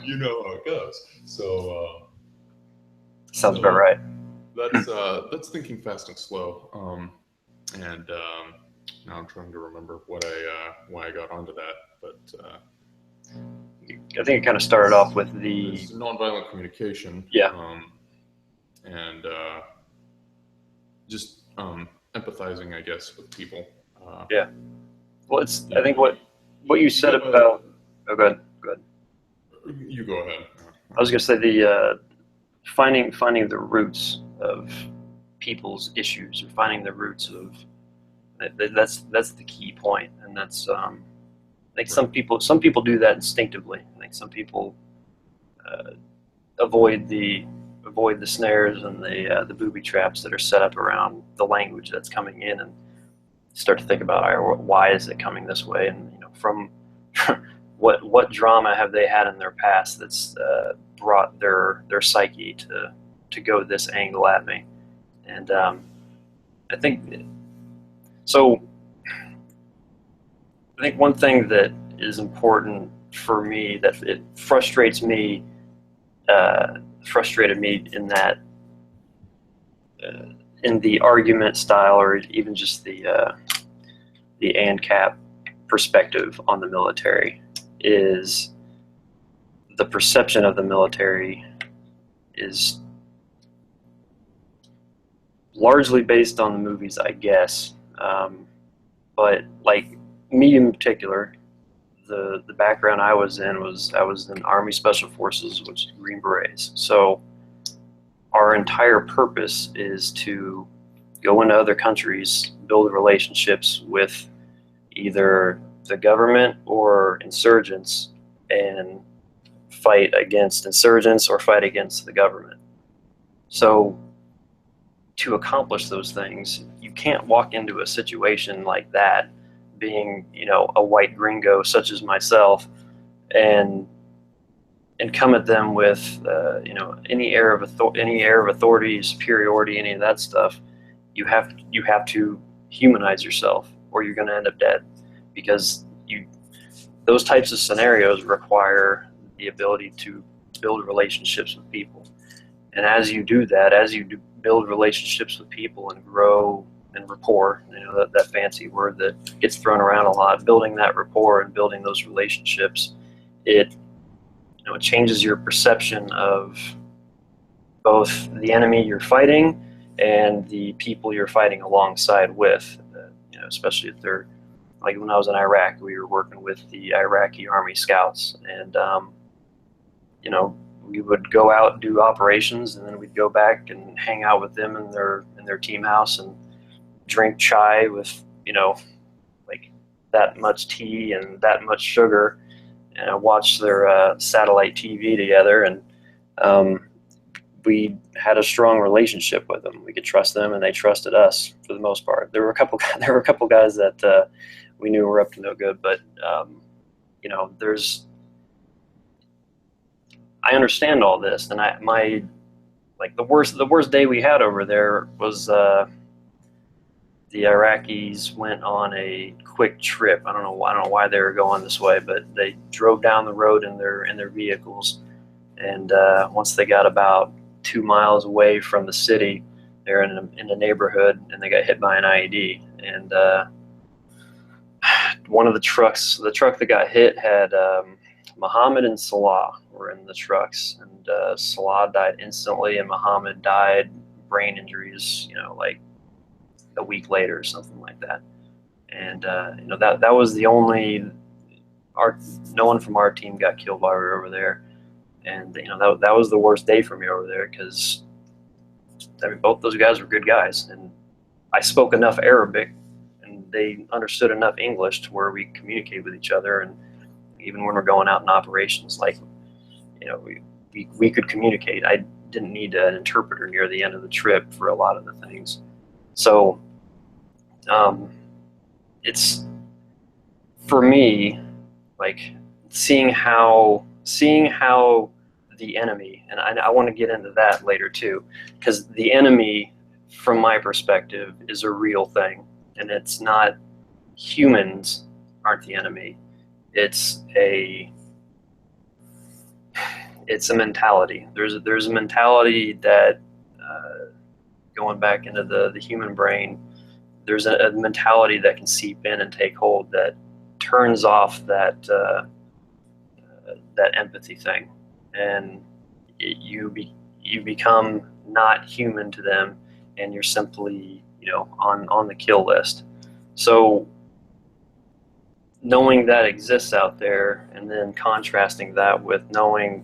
you know how it goes. So sounds about right. That's thinking fast and slow. Now I'm trying to remember why I got onto that, but I think it kind of started off with the nonviolent communication. Yeah. And just empathizing, I guess, with people. Yeah. Well, I think what you said about. Oh, go ahead. You go ahead. I was going to say the finding the roots of people's issues, or finding the roots of that's the key point, and that's I think some people do that instinctively. I think some people avoid the snares and the booby traps that are set up around the language that's coming in, and start to think about why is it coming this way, and you know, from what drama have they had in their past that's brought their psyche to go this angle at me. And I think so. I think one thing that is important for me, that it frustrated me in that in the argument style, or even just the ANCAP perspective on the military, is the perception of the military is largely based on the movies, I guess. But like me in particular, the background I was in Army Special Forces, which is Green Berets. So our entire purpose is to go into other countries, build relationships with either the government or insurgents, and fight against insurgents or fight against the government. So to accomplish those things, you can't walk into a situation like that, being, you know, a white gringo such as myself, and come at them with you know, any air of authority, superiority, any of that stuff. You have to humanize yourself, or you're going to end up dead, because those types of scenarios require the ability to build relationships with people. And as you do that, as you build relationships with people and grow in rapport, you know, that fancy word that gets thrown around a lot, building that rapport and building those relationships, it changes your perception of both the enemy you're fighting and the people you're fighting alongside with. You know, especially if they're, like when I was in Iraq, we were working with the Iraqi Army Scouts, and you know, we would go out and do operations, and then we'd go back and hang out with them in their team house and drink chai with, you know, like that much tea and that much sugar, and watch their satellite TV together, and we had a strong relationship with them. We could trust them, and they trusted us for the most part. There were a couple guys that we knew were up to no good, but you know, I understand all this, and the worst day we had over there was the Iraqis went on a quick trip. I don't know why they were going this way, but they drove down the road in their vehicles, and once they got about 2 miles away from the city, they're in a neighborhood, and they got hit by an IED. And one of the truck that got hit had Muhammad and Salah were in the trucks, and Salah died instantly, and Muhammad died brain injuries, you know, like a week later or something like that. And you know, that was the only no one from our team got killed while we were over there. And you know, that was the worst day for me over there, because I mean, both those guys were good guys, and I spoke enough Arabic and they understood enough English to where we communicated with each other, and even when we're going out in operations, like, you know, we could communicate. I didn't need an interpreter near the end of the trip for a lot of the things. So it's, for me, like seeing how the enemy, and I want to get into that later too, because the enemy, from my perspective, is a real thing, and it's not, humans aren't the enemy. It's a mentality. There's a mentality that, going back into the human brain, there's a mentality that can seep in and take hold that turns off that empathy thing, and you become not human to them, and you're simply, you know, on the kill list. So knowing that exists out there, and then contrasting that with knowing,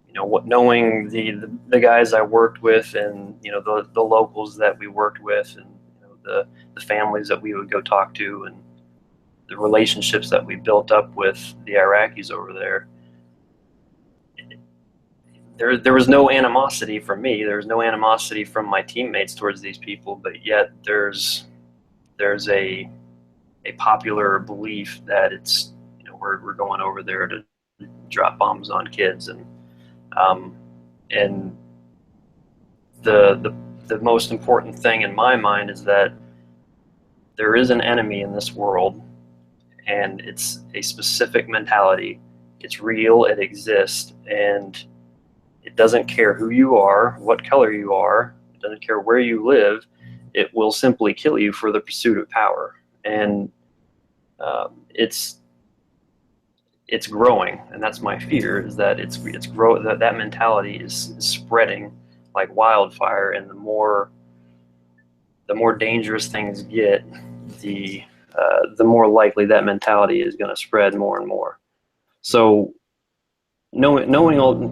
you know, knowing the guys I worked with, and, you know, the locals that we worked with, and, you know, the families that we would go talk to, and the relationships that we built up with the Iraqis over there. There was no animosity from me. There was no animosity from my teammates towards these people, but yet there's a popular belief that it's, you know, we're going over there to drop bombs on kids, and the most important thing in my mind is that there is an enemy in this world, and it's a specific mentality. It's real, it exists, and it doesn't care who you are, what color you are, it doesn't care where you live. It will simply kill you for the pursuit of power. And it's growing, and that's my fear, is that it's that mentality is spreading like wildfire, and the more dangerous things get, the more likely that mentality is going to spread more and more. So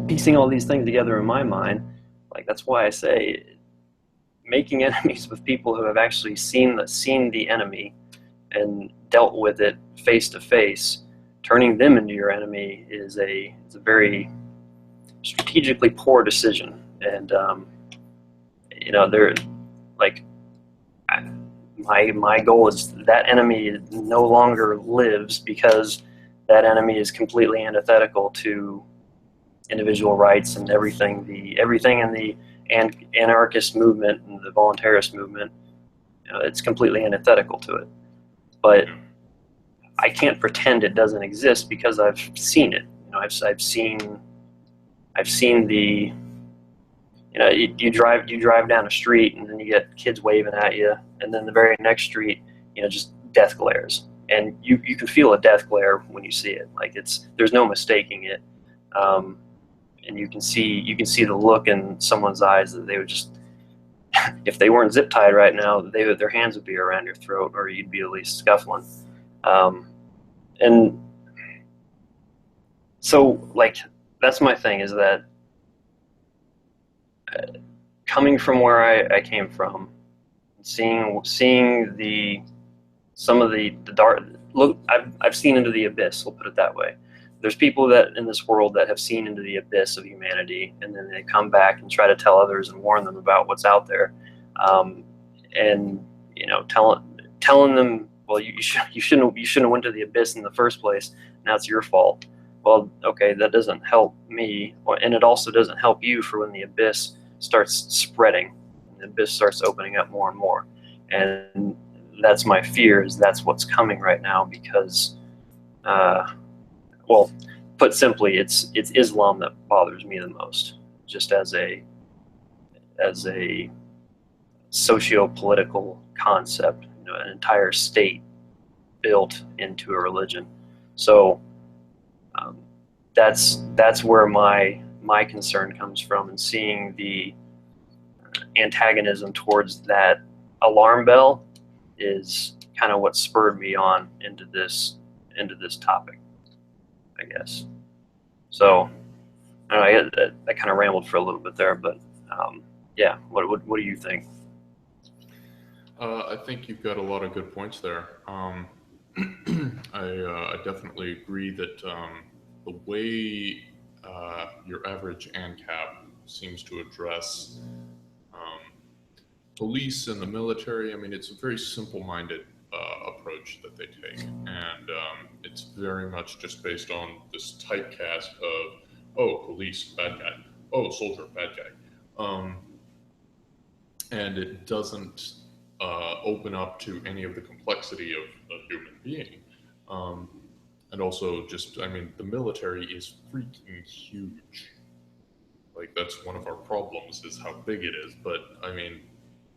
piecing all these things together in my mind, like, that's why I say making enemies with people who have actually seen the enemy and dealt with it face to face, turning them into your enemy is a very strategically poor decision. And you know, they're like, my goal is that enemy no longer lives, because that enemy is completely antithetical to individual rights and everything in the anarchist movement and the voluntarist movement. You know, it's completely antithetical to it. But I can't pretend it doesn't exist, because I've seen it. You know, I've seen the, you know, you drive down a street, and then you get kids waving at you, and then the very next street, you know, just death glares, and you can feel a death glare when you see it. Like, there's no mistaking it, and you can see the look in someone's eyes that they would just, if they weren't zip tied right now, their hands would be around your throat, or you'd be at least scuffling. And so, like, that's my thing, is that coming from where I came from, seeing some of the dark look, I've seen into the abyss. We'll put it that way. There's people that in this world that have seen into the abyss of humanity, and then they come back and try to tell others and warn them about what's out there, and, you know, telling them, well, you shouldn't have went to the abyss in the first place. Now it's your fault. Well, okay, that doesn't help me, and it also doesn't help you for when the abyss starts spreading, and the abyss starts opening up more and more. And that's my fear, is that's what's coming right now, because, well, put simply, it's Islam that bothers me the most, just as a socio-political concept, you know, an entire state built into a religion. So that's where my concern comes from, and seeing the antagonism towards that alarm bell is kind of what spurred me on into this topic, I guess. So I don't know, I kind of rambled for a little bit there, but yeah, what do you think? I think you've got a lot of good points there. I definitely agree that the way your average ANCAP seems to address um, police and the military, I mean, it's a very simple-minded approach that they take, and it's very much just based on this typecast of, oh, police, bad guy, oh, soldier, bad guy, and it doesn't open up to any of the complexity of a human being. Um, and also, just, I mean, the military is freaking huge. Like, that's one of our problems is how big it is. But, I mean,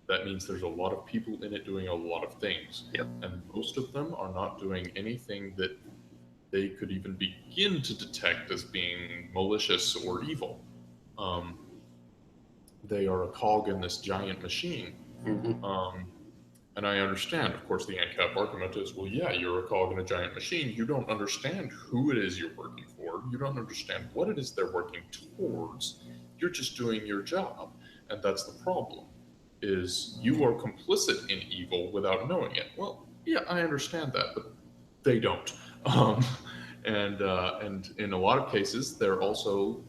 that means there's a lot of people in it doing a lot of things. Yep. And most of them are not doing anything that they could even begin to detect as being malicious or evil. They are a cog in this giant machine. Mm-hmm. And I understand, of course, the ANCAP argument is, well, yeah, you're a cog in a giant machine. You don't understand who it is you're working for. You don't understand what it is they're working towards. You're just doing your job. And that's the problem, is you are complicit in evil without knowing it. Well, yeah, I understand that, but they don't. And in a lot of cases, they're also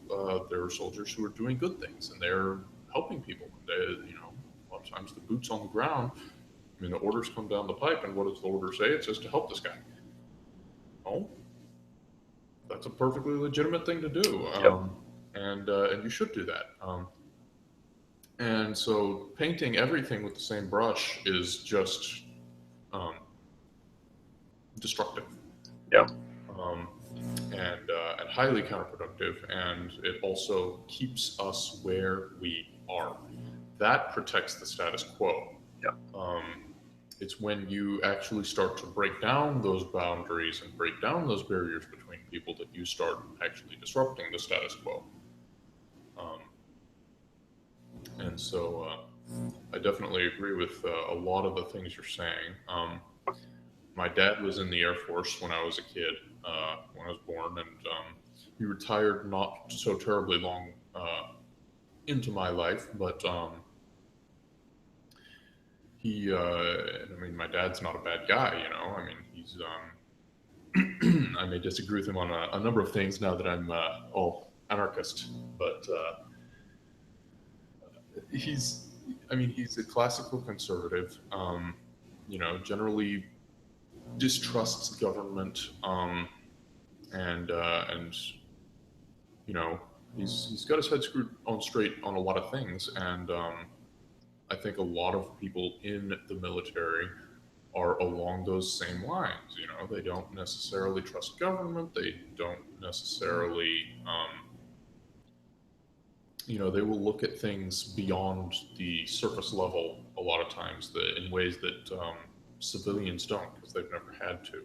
there are soldiers who are doing good things and they're helping people. A lot of times the boots on the ground. I mean, the orders come down the pipe, and what does the order say? It says to help this guy. Oh, that's a perfectly legitimate thing to do, Yep. and you should do that. And so, painting everything with the same brush is just um, destructive. Yep. And highly counterproductive, and it also keeps us where we are. That protects the status quo. Yep. It's when you actually start to break down those boundaries and break down those barriers between people that you start actually disrupting the status quo. And so I definitely agree with a lot of the things you're saying. My dad was in the Air Force when I was a kid, when I was born, and he retired not so terribly long into my life, but I mean, my dad's not a bad guy, you know. I mean, he's, I may disagree with him on a number of things now that I'm all anarchist, but he's, I mean, he's a classical conservative, you know, generally distrusts government, and you know, he's got his head screwed on straight on a lot of things, and I think a lot of people in the military are along those same lines. You know, they don't necessarily trust government. They don't necessarily, you know, they will look at things beyond the surface level a lot of times in ways that civilians don't, because they've never had to.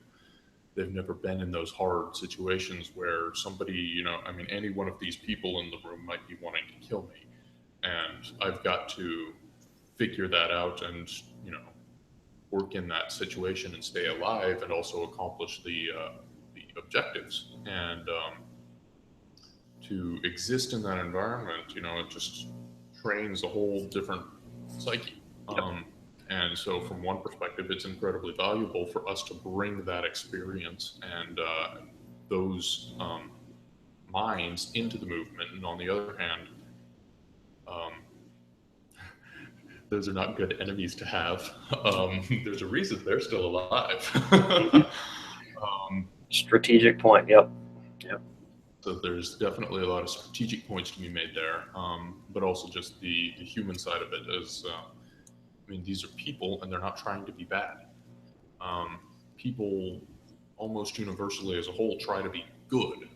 They've never been in those hard situations where somebody, you know, I mean, any one of these people in the room might be wanting to kill me. And I've got to figure that out and, you know, work in that situation and stay alive and also accomplish the objectives. And to exist in that environment, you know, it just trains a whole different psyche. And so, from one perspective, it's incredibly valuable for us to bring that experience and those minds into the movement. And on the other hand, those are not good enemies to have. There's a reason they're still alive. Strategic point. Yep. So there's definitely a lot of strategic points to be made there, but also just the human side of it is, I mean, these are people and they're not trying to be bad. People almost universally as a whole try to be good.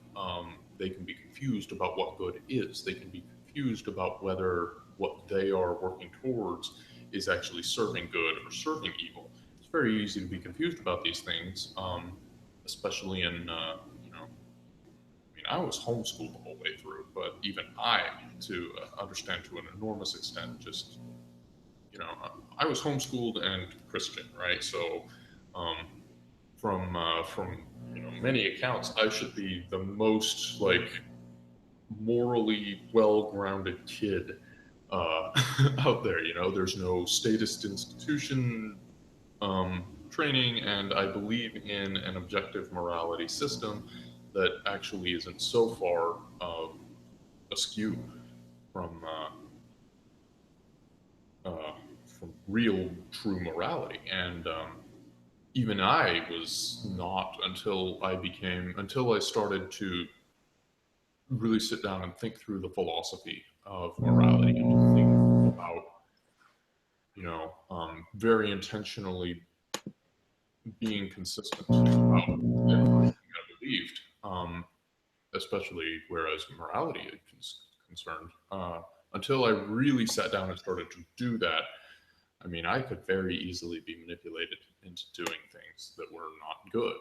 They can be confused about what good is. They can be confused about whether what they are working towards is actually serving good or serving evil. It's very easy to be confused about these things, especially in, you know, I mean, I was homeschooled the whole way through, but even I, to understand to an enormous extent, just, you know, I was homeschooled and Christian, right? So, from you know many accounts, I should be the most like morally well-grounded kid out there. You know, there's no statist institution training, and I believe in an objective morality system that actually isn't so far askew from real, true morality. And even I was not until I started to really sit down and think through the philosophy of morality and think about, very intentionally being consistent about everything I believed, especially whereas morality is concerned. Until I really sat down and started to do that, I mean, I could very easily be manipulated into doing things that were not good,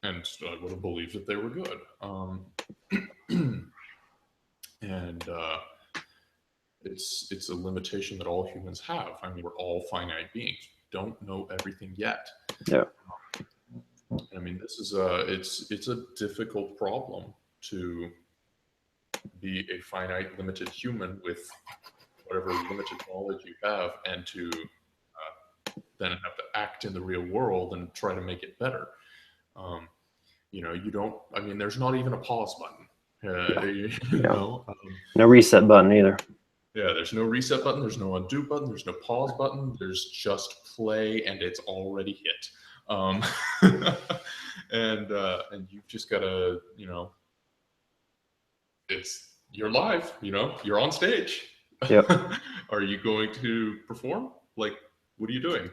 and I would have believed that they were good. And it's a limitation that all humans have. I mean, we're all finite beings. We don't know everything yet. Yeah. I mean, this is it's a difficult problem to be a finite, limited human with whatever limited knowledge you have, and to then have to act in the real world and try to make it better. You don't. I mean, there's not even a pause button. No reset button either. Yeah, there's no reset button. There's no undo button. There's no pause button. There's just play, and it's already hit. And you've just gotta, you're live. You're on stage. Yep. Are you going to perform? Like, what are you doing?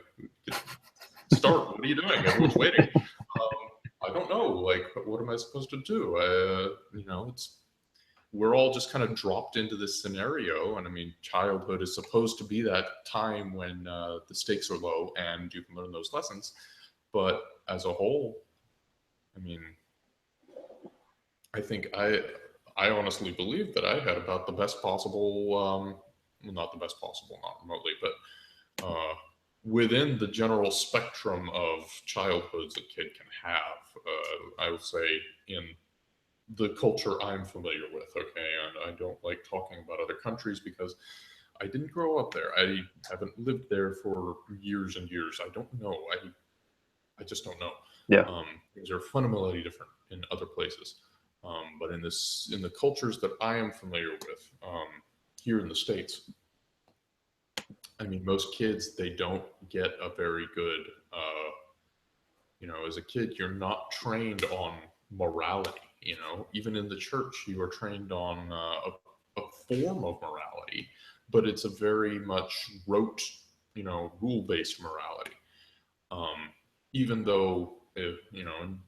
Start. What are you doing? Everyone's waiting. I don't know. Like, what am I supposed to do? We're all just kind of dropped into this scenario. And I mean, childhood is supposed to be that time when the stakes are low and you can learn those lessons. But as a whole, I mean, I think I honestly believe that I had about the best possible, well, not the best possible, not remotely, but within the general spectrum of childhoods a kid can have, I would say in the culture I'm familiar with, okay? And I don't like talking about other countries because I didn't grow up there. I haven't lived there for years and years. I don't know. I just don't know. Yeah. Things are fundamentally different in other places. But in the cultures that I am familiar with, here in the States, I mean, most kids, they don't get a very good, as a kid, you're not trained on morality. Even in the church, you are trained on a form of morality, but it's a very much rote, rule-based morality. Even though, in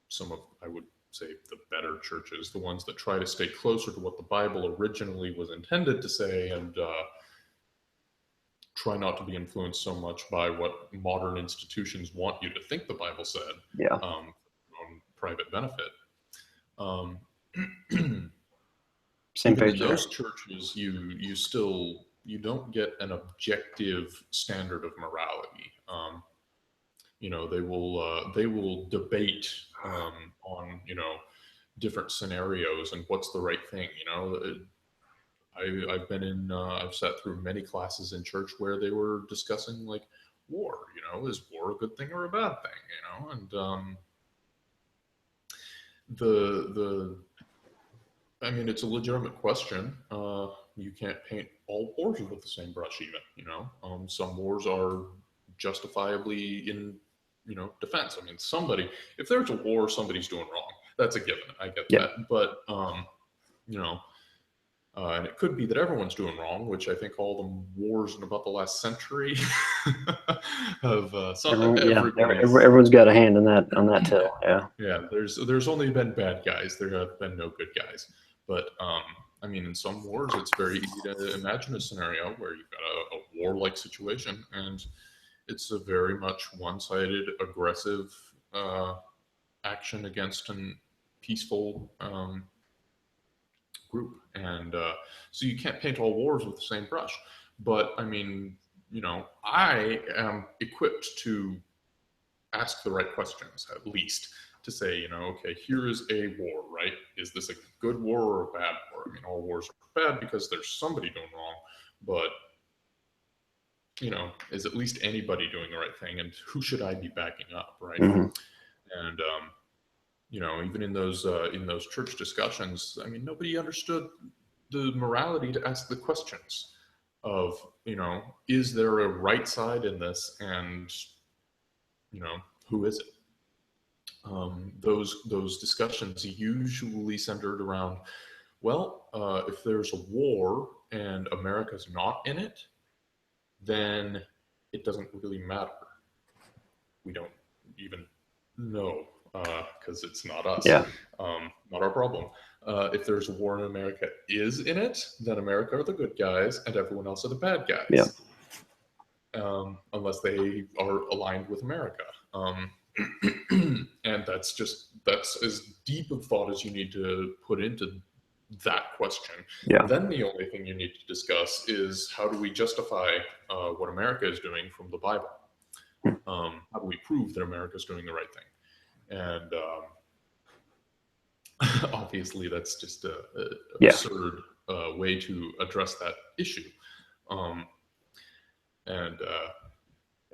some of, I would say, the better churches, the ones that try to stay closer to what the Bible originally was intended to say, and try not to be influenced so much by what modern institutions want you to think the Bible said, on private benefit. Same page. In those churches, you don't get an objective standard of morality. They will debate on different scenarios and what's the right thing. I've sat through many classes in church where they were discussing like war. Is war a good thing or a bad thing? And I mean, it's a legitimate question. You can't paint all wars with the same brush, even. Some wars are justifiably in, defense. I mean, if there's a war, somebody's doing wrong. That's a given. I get that. But, and it could be that everyone's doing wrong, which I think all the wars in about the last century have. Everyone's got a hand in that on that too. Yeah. Yeah. There's only been bad guys. There have been no good guys. But I mean, in some wars, it's very easy to imagine a scenario where you've got a war-like situation, and it's a very much one-sided, aggressive action against a peaceful group. And so you can't paint all wars with the same brush. But I mean, I am equipped to ask the right questions, at least, to say, okay, here is a war, right? Is this a good war or a bad war? I mean, all wars are bad because there's somebody doing wrong, but is at least anybody doing the right thing, and who should I be backing up, right? Mm-hmm. And even in those church discussions, I mean, nobody understood the morality to ask the questions of, is there a right side in this, and who is it? Those discussions usually centered around, well, if there's a war and America's not in it, then it doesn't really matter. We don't even know because it's not us, Yeah. not our problem. If there's a war and America is in it, then America are the good guys and everyone else are the bad guys. Yeah. Unless they are aligned with America. And that's as deep of thought as you need to put into that question. Yeah. Then the only thing you need to discuss is, how do we justify what America is doing from the Bible? How do we prove that America is doing the right thing? And obviously, that's just an absurd way to address that issue. And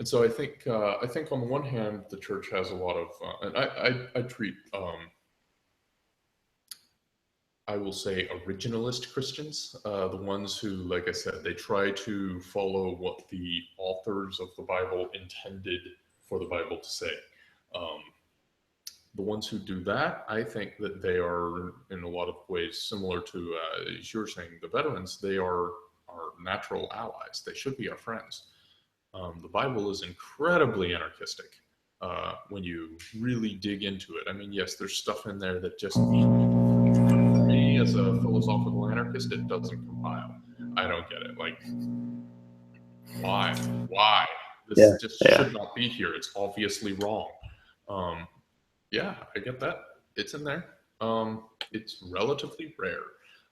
so I think on the one hand, the church has a lot of, and I treat, I will say, originalist Christians, the ones who, like I said, they try to follow what the authors of the Bible intended for the Bible to say. The ones who do that, I think that they are, in a lot of ways, similar to, as you're saying, the veterans. They are our natural allies. They should be our friends. The Bible is incredibly anarchistic when you really dig into it. I mean, yes, there's stuff in there that just, for me as a philosophical anarchist, it doesn't compile. I don't get it. Like, why? This should not be here. It's obviously wrong. Yeah, I get that. It's in there. It's relatively rare.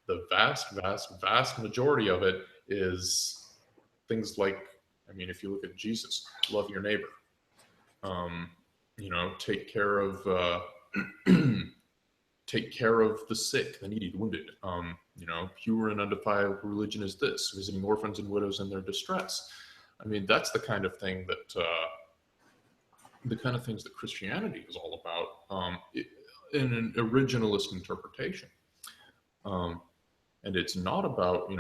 The vast majority of it is things like, I mean, if you look at Jesus, love your neighbor. Take care of the sick, the needy, the wounded. Pure and undefiled religion is this: visiting orphans and widows in their distress. I mean, that's the kind of thing that the kind of things that Christianity is all about, in an originalist interpretation. And it's not about,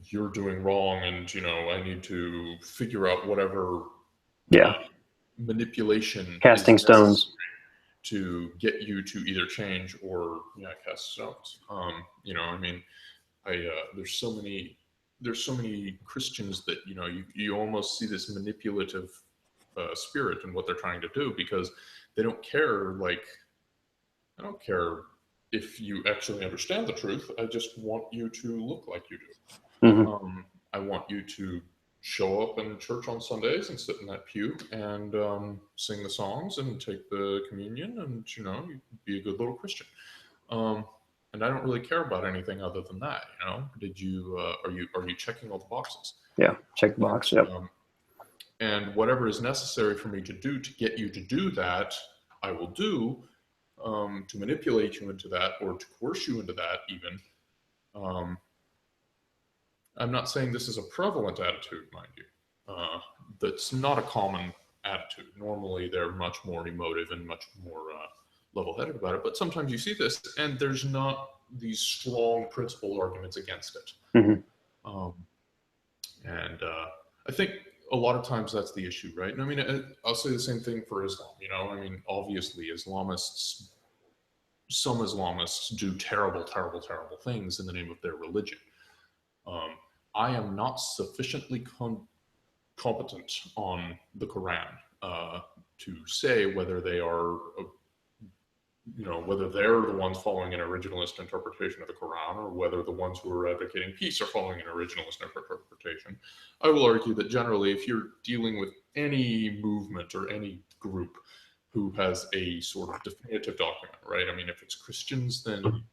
you're doing wrong, and I need to figure out whatever manipulation casting stones to get you to either change or cast stones. I mean, there's so many Christians that you almost see this manipulative spirit in what they're trying to do, because they don't care. Like, I don't care if you actually understand the truth. I just want you to look like you do. Mm-hmm. I want you to show up in church on Sundays and sit in that pew and sing the songs and take the communion, and be a good little Christian. And I don't really care about anything other than that. Did you are you checking all the boxes? Yeah, check the box. Yep. And whatever is necessary for me to do to get you to do that, I will do, to manipulate you into that, or to coerce you into that even. I'm not saying this is a prevalent attitude, mind you. That's not a common attitude. Normally, they're much more emotive and much more level-headed about it. But sometimes you see this, and there's not these strong principle arguments against it. Mm-hmm. And I think a lot of times that's the issue, right? And I mean, I'll say the same thing for Islam. I mean, obviously, some Islamists do terrible things in the name of their religion. I am not sufficiently competent on the Quran to say whether they are, whether they're the ones following an originalist interpretation of the Quran, or whether the ones who are advocating peace are following an originalist interpretation. I will argue that generally, if you're dealing with any movement or any group who has a sort of definitive document, right? I mean, if it's Christians, then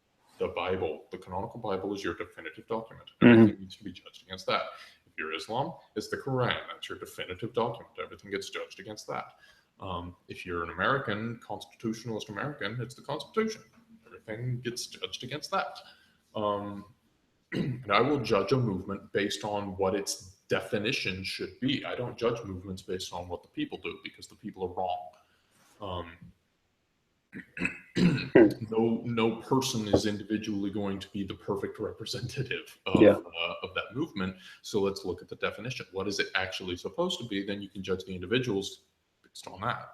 the Bible, the canonical Bible, is your definitive document. Everything needs to be judged against that. If you're Islam, it's the Quran. That's your definitive document. Everything gets judged against that. If you're an American, constitutionalist American, it's the Constitution. Everything gets judged against that. and I will judge a movement based on what its definition should be. I don't judge movements based on what the people do, because the people are wrong. No person is individually going to be the perfect representative of that movement. So let's look at the definition. What is it actually supposed to be? Then you can judge the individuals based on that.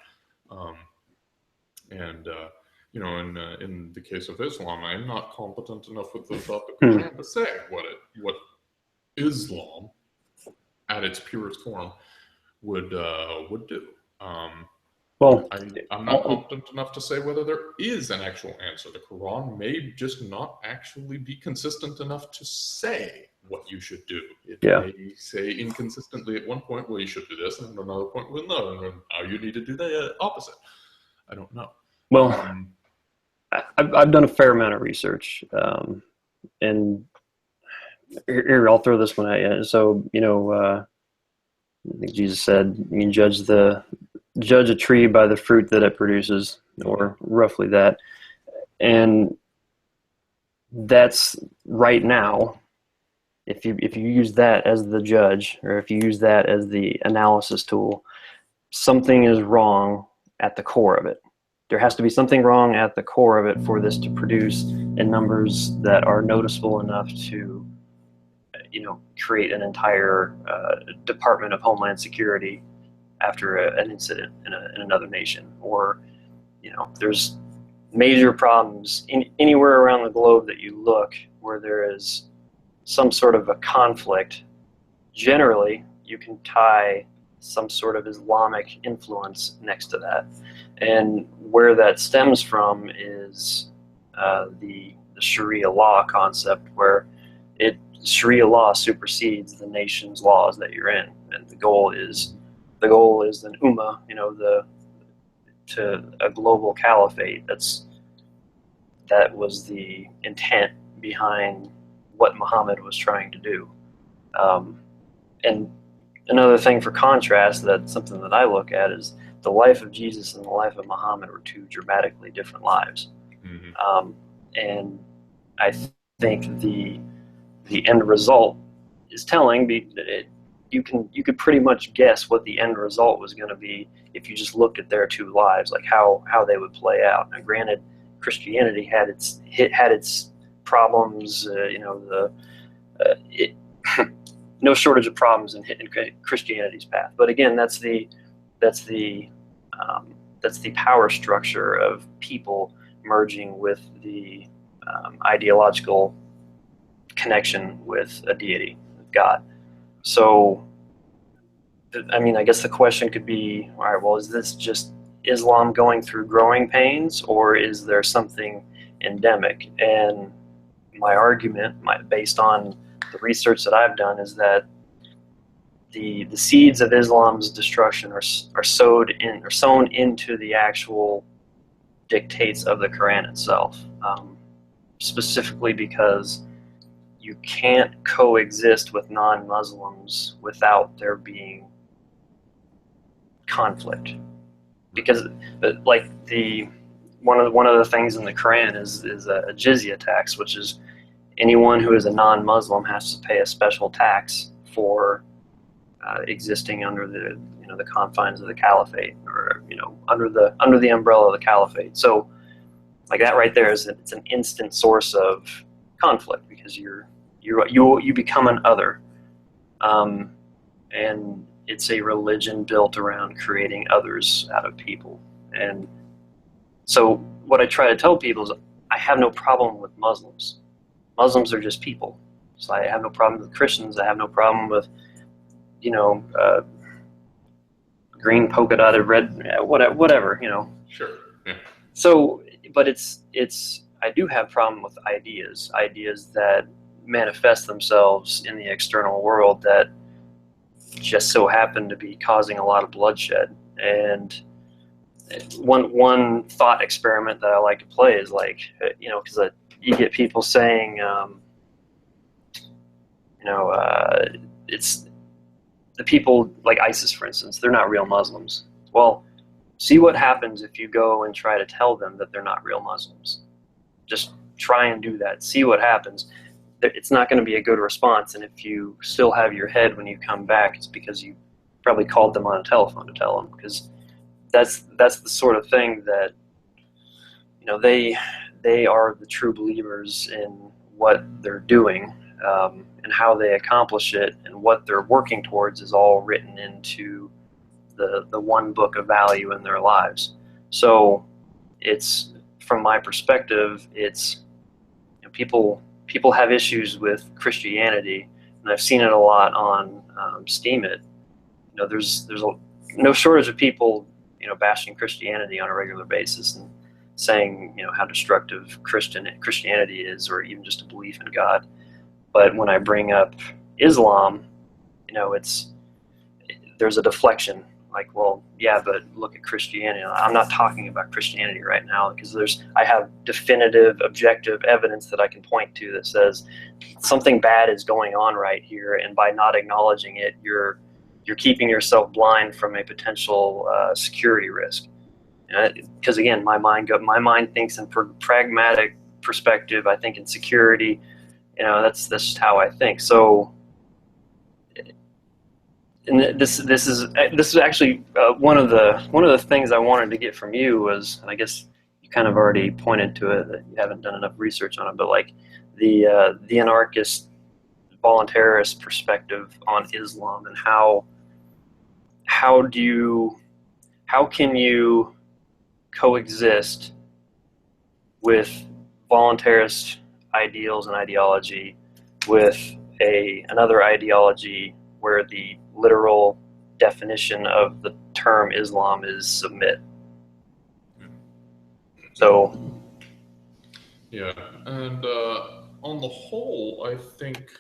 In the case of Islam, I'm not competent enough with the topic to say what Islam, at its purest form, would do. Well, I'm not competent enough to say whether there is an actual answer. The Quran may just not actually be consistent enough to say what you should do. It may say inconsistently at one point, well, you should do this, and at another point, well, no, and now you need to do the opposite. I don't know. Well, I've done a fair amount of research, and here, I'll throw this one at you. So, I think Jesus said, you can judge a tree by the fruit that it produces, or roughly that. And that's right now, if you use that as the judge, or if you use that as the analysis tool, something is wrong at the core of it. There has to be something wrong at the core of it for this to produce in numbers that are noticeable enough to create an entire Department of Homeland Security after an incident in another nation. Or there's major problems anywhere around the globe that you look where there is some sort of a conflict. Generally, you can tie some sort of Islamic influence next to that, and where that stems from is the Sharia law concept, where Sharia law supersedes the nation's laws that you're in, and the goal is an ummah, to a global caliphate. That was the intent behind what Muhammad was trying to do. And another thing for contrast, that's something that I look at, is the life of Jesus and the life of Muhammad were two dramatically different lives. Mm-hmm. And I think the end result is telling. You could pretty much guess what the end result was going to be if you just looked at their two lives, like how they would play out. Now, granted, Christianity had its problems. No shortage of problems in Christianity's path. But again, that's the power structure of people merging with the ideological connection with a deity, with God. So, I guess the question could be, all right, well, is this just Islam going through growing pains, or is there something endemic? And my argument, based on the research that I've done, is that the seeds of Islam's destruction are sown into the actual dictates of the Quran itself, specifically because you can't coexist with non-Muslims without there being conflict. Because, like, one of the things in the Quran is a jizya tax, which is anyone who is a non-Muslim has to pay a special tax for existing under the confines of the caliphate, or under the umbrella of the caliphate. So, like, that right there it's an instant source of conflict, because you become an other, and it's a religion built around creating others out of people. And so what I try to tell people is, I have no problem with Muslims. Muslims are just people. So I have no problem with Christians. I have no problem with green polka dotted red, whatever. Sure. Yeah. So, but I do have problem with ideas that manifest themselves in the external world that just so happen to be causing a lot of bloodshed. And one thought experiment that I like to play is, like, because you get people saying, it's the people like ISIS, for instance, they're not real Muslims. Well, see what happens if you go and try to tell them that they're not real Muslims. Just try and do that. See what happens. it's not going to be a good response. And if you still have your head when you come back, it's because you probably called them on a telephone to tell them, because that's the sort of thing that, you know, they are the true believers in what they're doing, and how they accomplish it and what they're working towards is all written into the one book of value in their lives. So it's, from my perspective, it's, you know, people have issues with Christianity, and I've seen it a lot on Steemit. You know, there's no shortage of people, you know, bashing Christianity on a regular basis and saying, you know, how destructive Christianity is, or even just a belief in God. But when I bring up Islam, you know, there's a deflection. Like, well, yeah, but look at Christianity. I'm not talking about Christianity right now, because I have definitive, objective evidence that I can point to that says something bad is going on right here, and by not acknowledging it, you're keeping yourself blind from a potential security risk. Because again, my mind thinks in pragmatic perspective. I think in security. You know, that's just how I think. So. And this is actually one of the things I wanted to get from you was, and I guess you kind of already pointed to it, that you haven't done enough research on it, but like the anarchist voluntarist perspective on Islam, and how can you coexist with voluntarist ideals and ideology with another ideology where the literal definition of the term Islam is submit. So, yeah, and on the whole, I think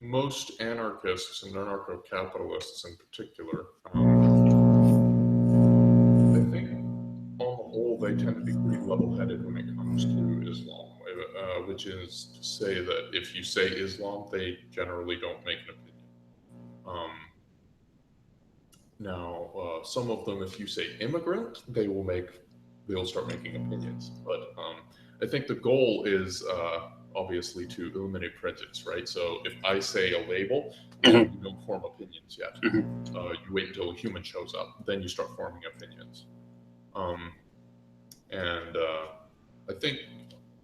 most anarchists and anarcho-capitalists in particular, I think on the whole they tend to be pretty level-headed when it comes to Islam, which is to say that if you say Islam, they generally don't make an opinion. Now, some of them, if you say immigrant, they'll start making opinions. But I think the goal is obviously to eliminate prejudice, right? So if I say a label, you don't form opinions yet. You wait until a human shows up, then you start forming opinions. And I think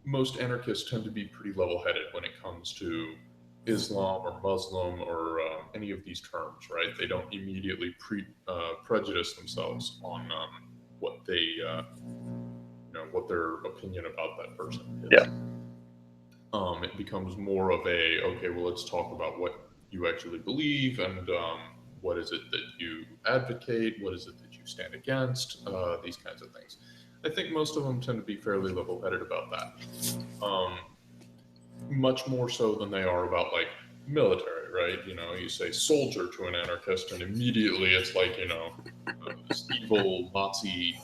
most anarchists tend to be pretty level-headed when it comes to Islam or Muslim or any of these terms, right? They don't immediately prejudice themselves on what what their opinion about that person is. Yeah. It becomes more of okay, well, let's talk about what you actually believe, and what is it that you advocate, what is it that you stand against, these kinds of things. I think most of them tend to be fairly level-headed about that. Much more so than they are about like military, right? You know, you say soldier to an anarchist, and immediately it's like, you know, this evil Nazi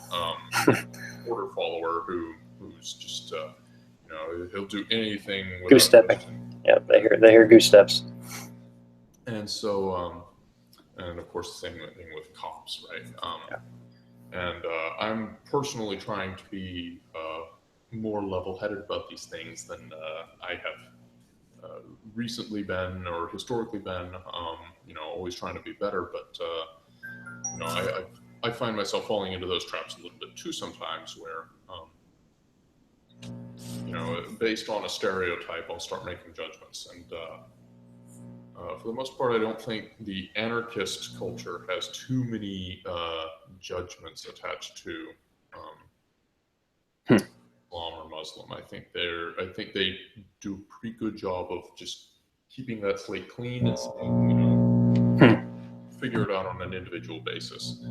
order follower who's just you know, he'll do anything without goose stepping. Yeah, they hear goose steps. And so, and of course, the same thing with cops, right? And I'm personally trying to be more level-headed about these things than I have recently been or historically been. You know, always trying to be better, but you know, I find myself falling into those traps a little bit too sometimes, where you know, based on a stereotype, I'll start making judgments. And for the most part, I don't think the anarchist culture has too many judgments attached to Islam or Muslim. I think they do a pretty good job of just keeping that slate clean and saying, you know, figure it out on an individual basis.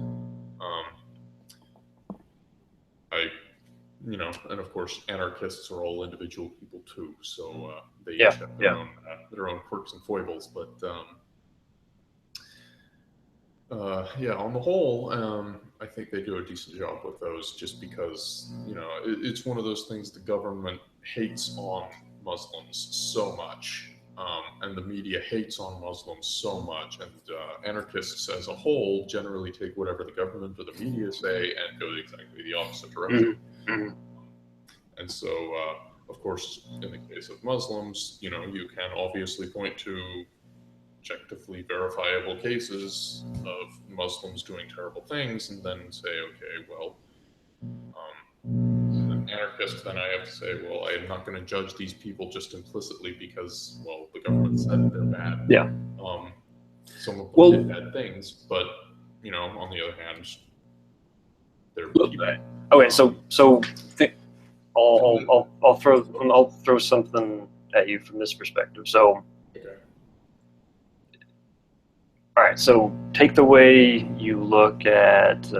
You know, and of course, anarchists are all individual people too, so they each have their own quirks and foibles. But yeah, on the whole, I think they do a decent job with those, just because, you know, it's one of those things the government hates on Muslims so much, and the media hates on Muslims so much, and anarchists as a whole generally take whatever the government or the media say and go exactly the opposite direction. And so Of course, in the case of Muslims, you can obviously point to objectively verifiable cases of Muslims doing terrible things, and then say, okay, well, as an anarchist, then I have to say, well, I'm not going to judge these people just implicitly because, well, the government said they're bad. Yeah. Some of them did bad things, but on the other hand, they're people. Okay, I'll throw something at you from this perspective. So, okay. All right. So take the way you look at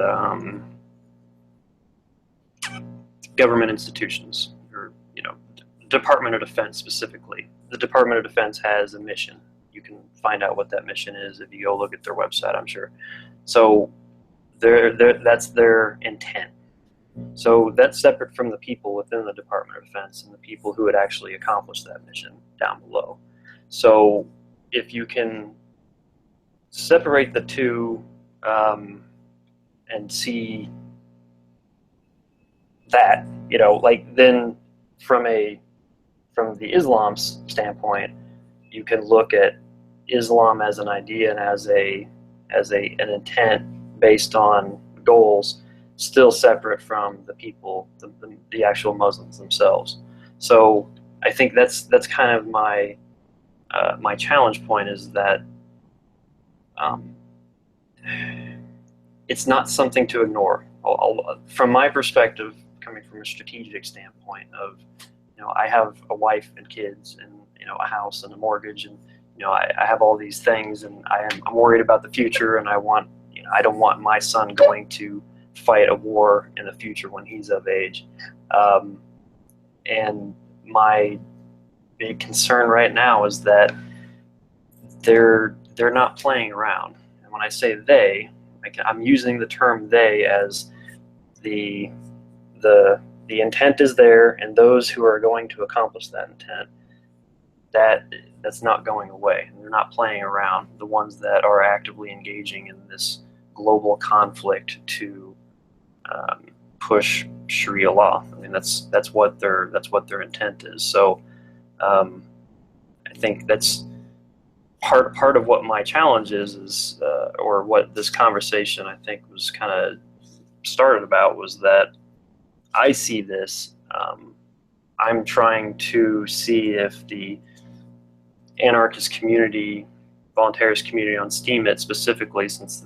government institutions, or Department of Defense specifically. The Department of Defense has a mission. You can find out what that mission is if you go look at their website, I'm sure. So that's their intent. So that's separate from the people within the Department of Defense and the people who would actually accomplish that mission down below. So if you can separate the two and see that, then from the Islam's standpoint, you can look at Islam as an idea and as an intent based on goals, still separate from the people, the actual Muslims themselves. So I think that's kind of my challenge point, is that it's not something to ignore. From my perspective, coming from a strategic standpoint of, I have a wife and kids and a house and a mortgage, and I have all these things, and I'm worried about the future, and I don't want my son going to fight a war in the future when he's of age. And my big concern right now is that they're not playing around. And when I say they, I'm using the term they as the intent is there, and those who are going to accomplish that intent, that's not going away. They're not playing around. The ones that are actively engaging in this global conflict to push Sharia law. I mean, that's what their intent is. So I think that's part of what my challenge is or what this conversation I think was kind of started about, was that I see this. I'm trying to see if the anarchist community, voluntarist community on Steemit specifically, since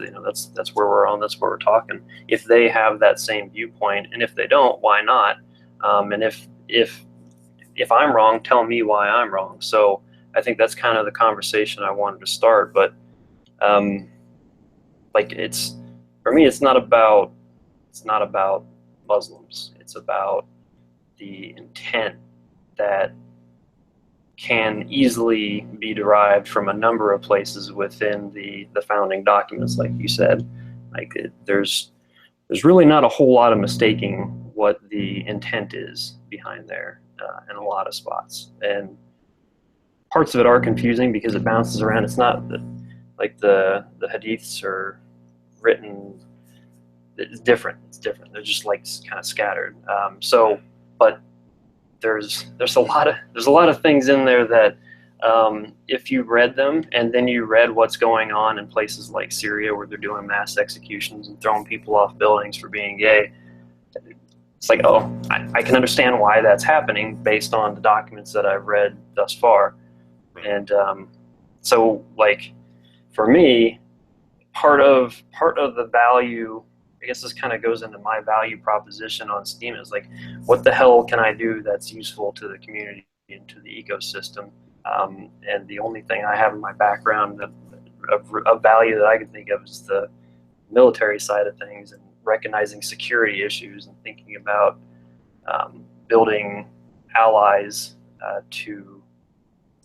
that's where we're on, that's where we're talking, if they have that same viewpoint, and if they don't, why not? And if I'm wrong, tell me why I'm wrong. So I think that's kind of the conversation I wanted to start. But it's, for me, it's not about Muslims. It's about the intent that can easily be derived from a number of places within the founding documents, like you said. There's really not a whole lot of mistaking what the intent is behind there in a lot of spots. And parts of it are confusing because it bounces around. It's not like the hadiths are written. It's different. They're just kind of scattered. But there's a lot of things in there that if you read them and then you read what's going on in places like Syria, where they're doing mass executions and throwing people off buildings for being gay, it's like, oh, I can understand why that's happening based on the documents that I've read thus far. And so for me, part of the value, I guess this kind of goes into my value proposition on Steem, is what the hell can I do that's useful to the community and to the ecosystem? And the only thing I have in my background of value that I can think of is the military side of things, and recognizing security issues and thinking about building allies to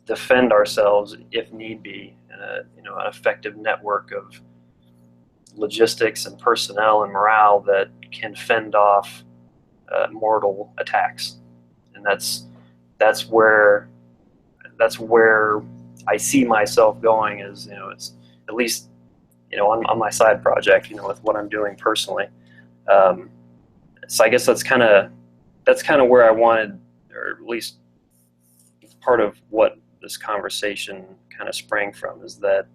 defend ourselves if need be, in an effective network of logistics and personnel and morale that can fend off mortal attacks. And that's where I see myself going, is it's at least on my side project, with what I'm doing personally. So I guess that's kind of where I wanted, or at least part of what this conversation kind of sprang from, is that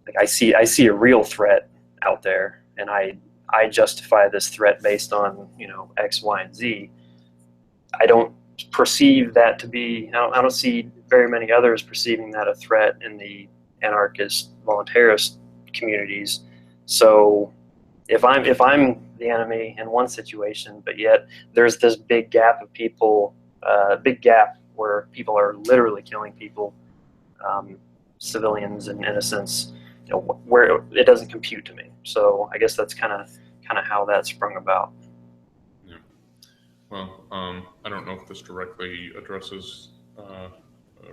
like I see a real threat out there, and I justify this threat based on, you know, X, Y, and Z. I don't perceive that to be. I don't see very many others perceiving that a threat in the anarchist voluntarist communities. So if I'm the enemy in one situation, but yet there's this big gap of people, big gap where people are literally killing people, civilians and innocents, you know, where it doesn't compute to me. So I guess that's kind of how that sprung about. Yeah. Well, I don't know if this directly addresses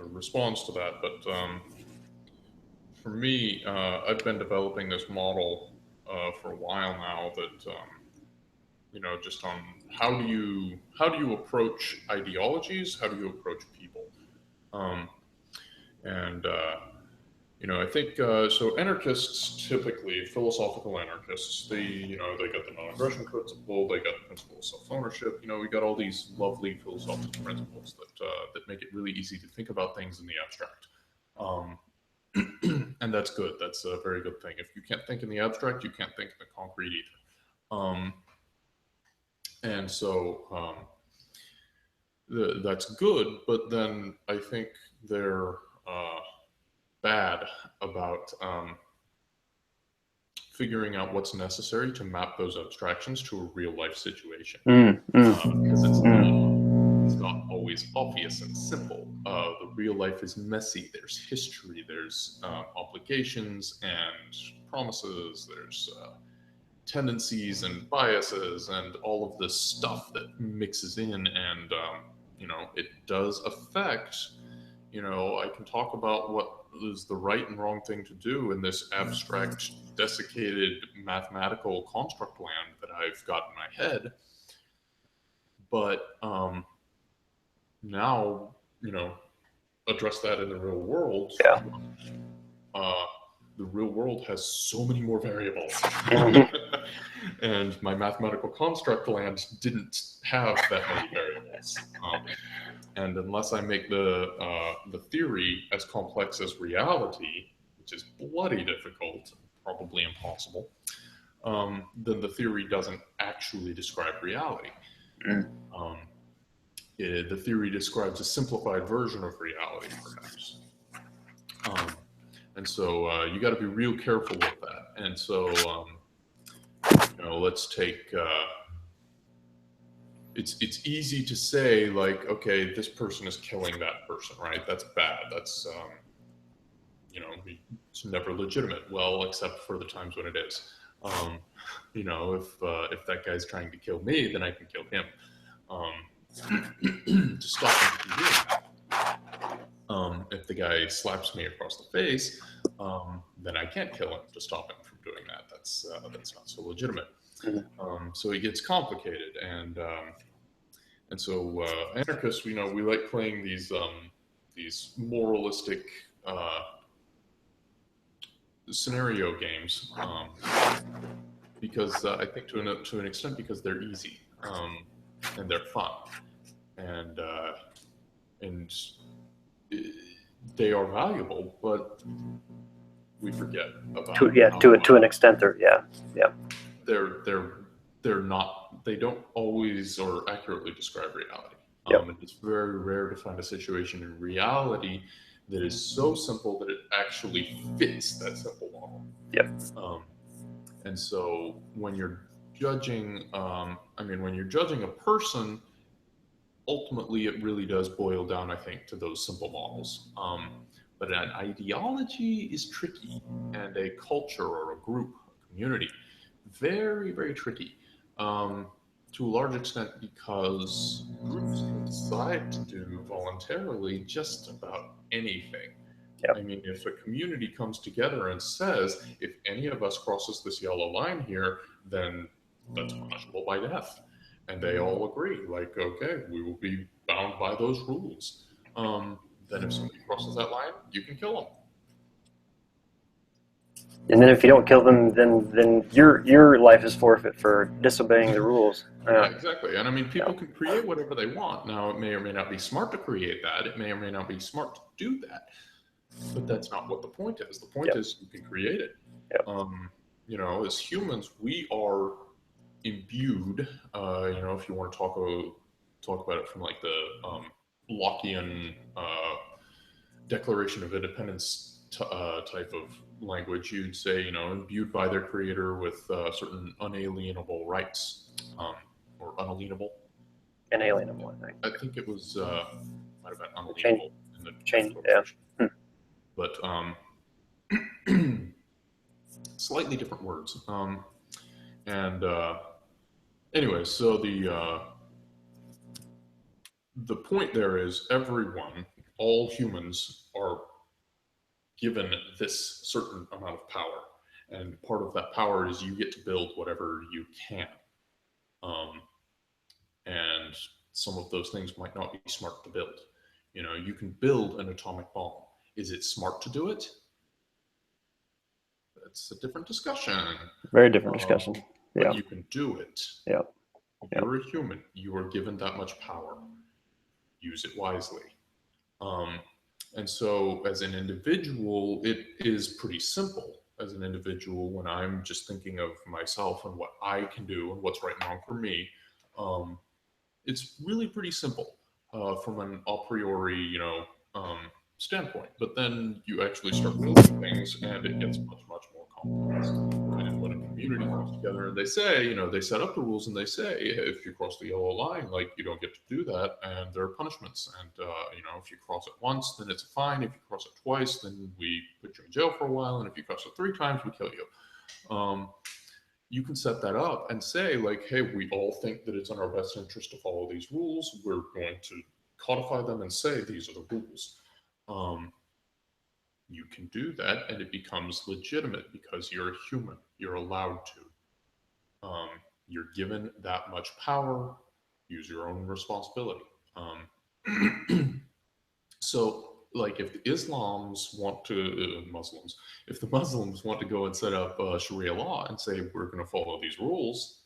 responds to that, but for me, I've been developing this model for a while now that you know, just on how do you approach ideologies, how do you approach people, and you know, I think so. Anarchists, typically philosophical anarchists, they got the non-aggression principle, they got the principle of self-ownership. You know, we got all these lovely philosophical principles that make it really easy to think about things in the abstract. And that's good. That's a very good thing. If you can't think in the abstract, you can't think in the concrete either. And so that's good, but then I think they're bad about figuring out what's necessary to map those abstractions to a real life situation. Because it's not always obvious and simple. The real life is messy. There's history, there's obligations and promises, there's tendencies and biases and all of this stuff that mixes in, and you know, it does affect, you know, I can talk about what is the right and wrong thing to do in this abstract, desiccated mathematical construct land that I've got in my head. But now, you know, address that in the real world. Yeah. The real world has so many more variables. And my mathematical construct land didn't have that many variables. And unless I make the theory as complex as reality, which is bloody difficult, probably impossible, then the theory doesn't actually describe reality. The theory describes a simplified version of reality, perhaps. And so you got to be real careful with that. And so, you know, let's take. It's easy to say, like, okay, this person is killing that person, right? That's bad. That's you know, it's never legitimate. Well, except for the times when it is. You know, if that guy's trying to kill me, then I can kill him. To stop him from doing that. If the guy slaps me across the face, then I can't kill him to stop him from doing that. That's not so legitimate. So it gets complicated, and so anarchists, you know, we like playing these moralistic scenario games because I think to an extent because they're easy and they're fun, and they are valuable, but we forget about to an extent they're not, they don't always or accurately describe reality. And it's very rare to find a situation in reality that is so simple that it actually fits that simple model. And so when you're judging, when you're judging a person, ultimately it really does boil down, I think, to those simple models. But an ideology is tricky, and a culture or a group, a community, very, very tricky. To a large extent because groups can decide to do voluntarily just about anything. I mean, if a community comes together and says, if any of us crosses this yellow line here, then that's punishable by death. And they all agree, like, okay, we will be bound by those rules. Then if somebody crosses that line, you can kill them. And then if you don't kill them, then your life is forfeit for disobeying the rules. Yeah, exactly. And I mean, people can create whatever they want. Now, it may or may not be smart to create that. It may or may not be smart to do that. But that's not what the point is. The point is you can create it. You know, as humans, we are imbued. You know, if you want to talk about it from like the Lockean Declaration of Independence type of language, you'd say, you know, imbued by their creator with certain unalienable rights, or unalienable. Inalienable, I think. I think it was might have been unalienable in the change. But slightly different words. And anyway, so the point there is everyone, all humans, are given this certain amount of power, and part of that power is you get to build whatever you can. And some of those things might not be smart to build. You know, you can build an atomic bomb. Is it smart to do it? That's a different discussion. Very different discussion. But you can do it. Yeah. You're a human. You are given that much power. Use it wisely. And so as an individual, it is pretty simple. As an individual, when I'm just thinking of myself and what I can do and what's right and wrong for me, it's really pretty simple from an a priori, you know, standpoint. But then you actually start building things, and it gets much, much more complex. And when a community comes together and they say, you know, they set up the rules and they say, if you cross the yellow line, like, you don't get to do that, and there are punishments. And you know, if you cross it once, then it's a fine. If you cross it twice, then we put you in jail for a while. And if you cross it 3 times, we kill you. You can set that up and say, like, hey, we all think that it's in our best interest to follow these rules. We're going to codify them and say these are the rules. You can do that, and it becomes legitimate because you're a human. You're allowed to. You're given that much power. Use your own responsibility. So, like, if the Muslims want to go and set up Sharia law and say we're going to follow these rules,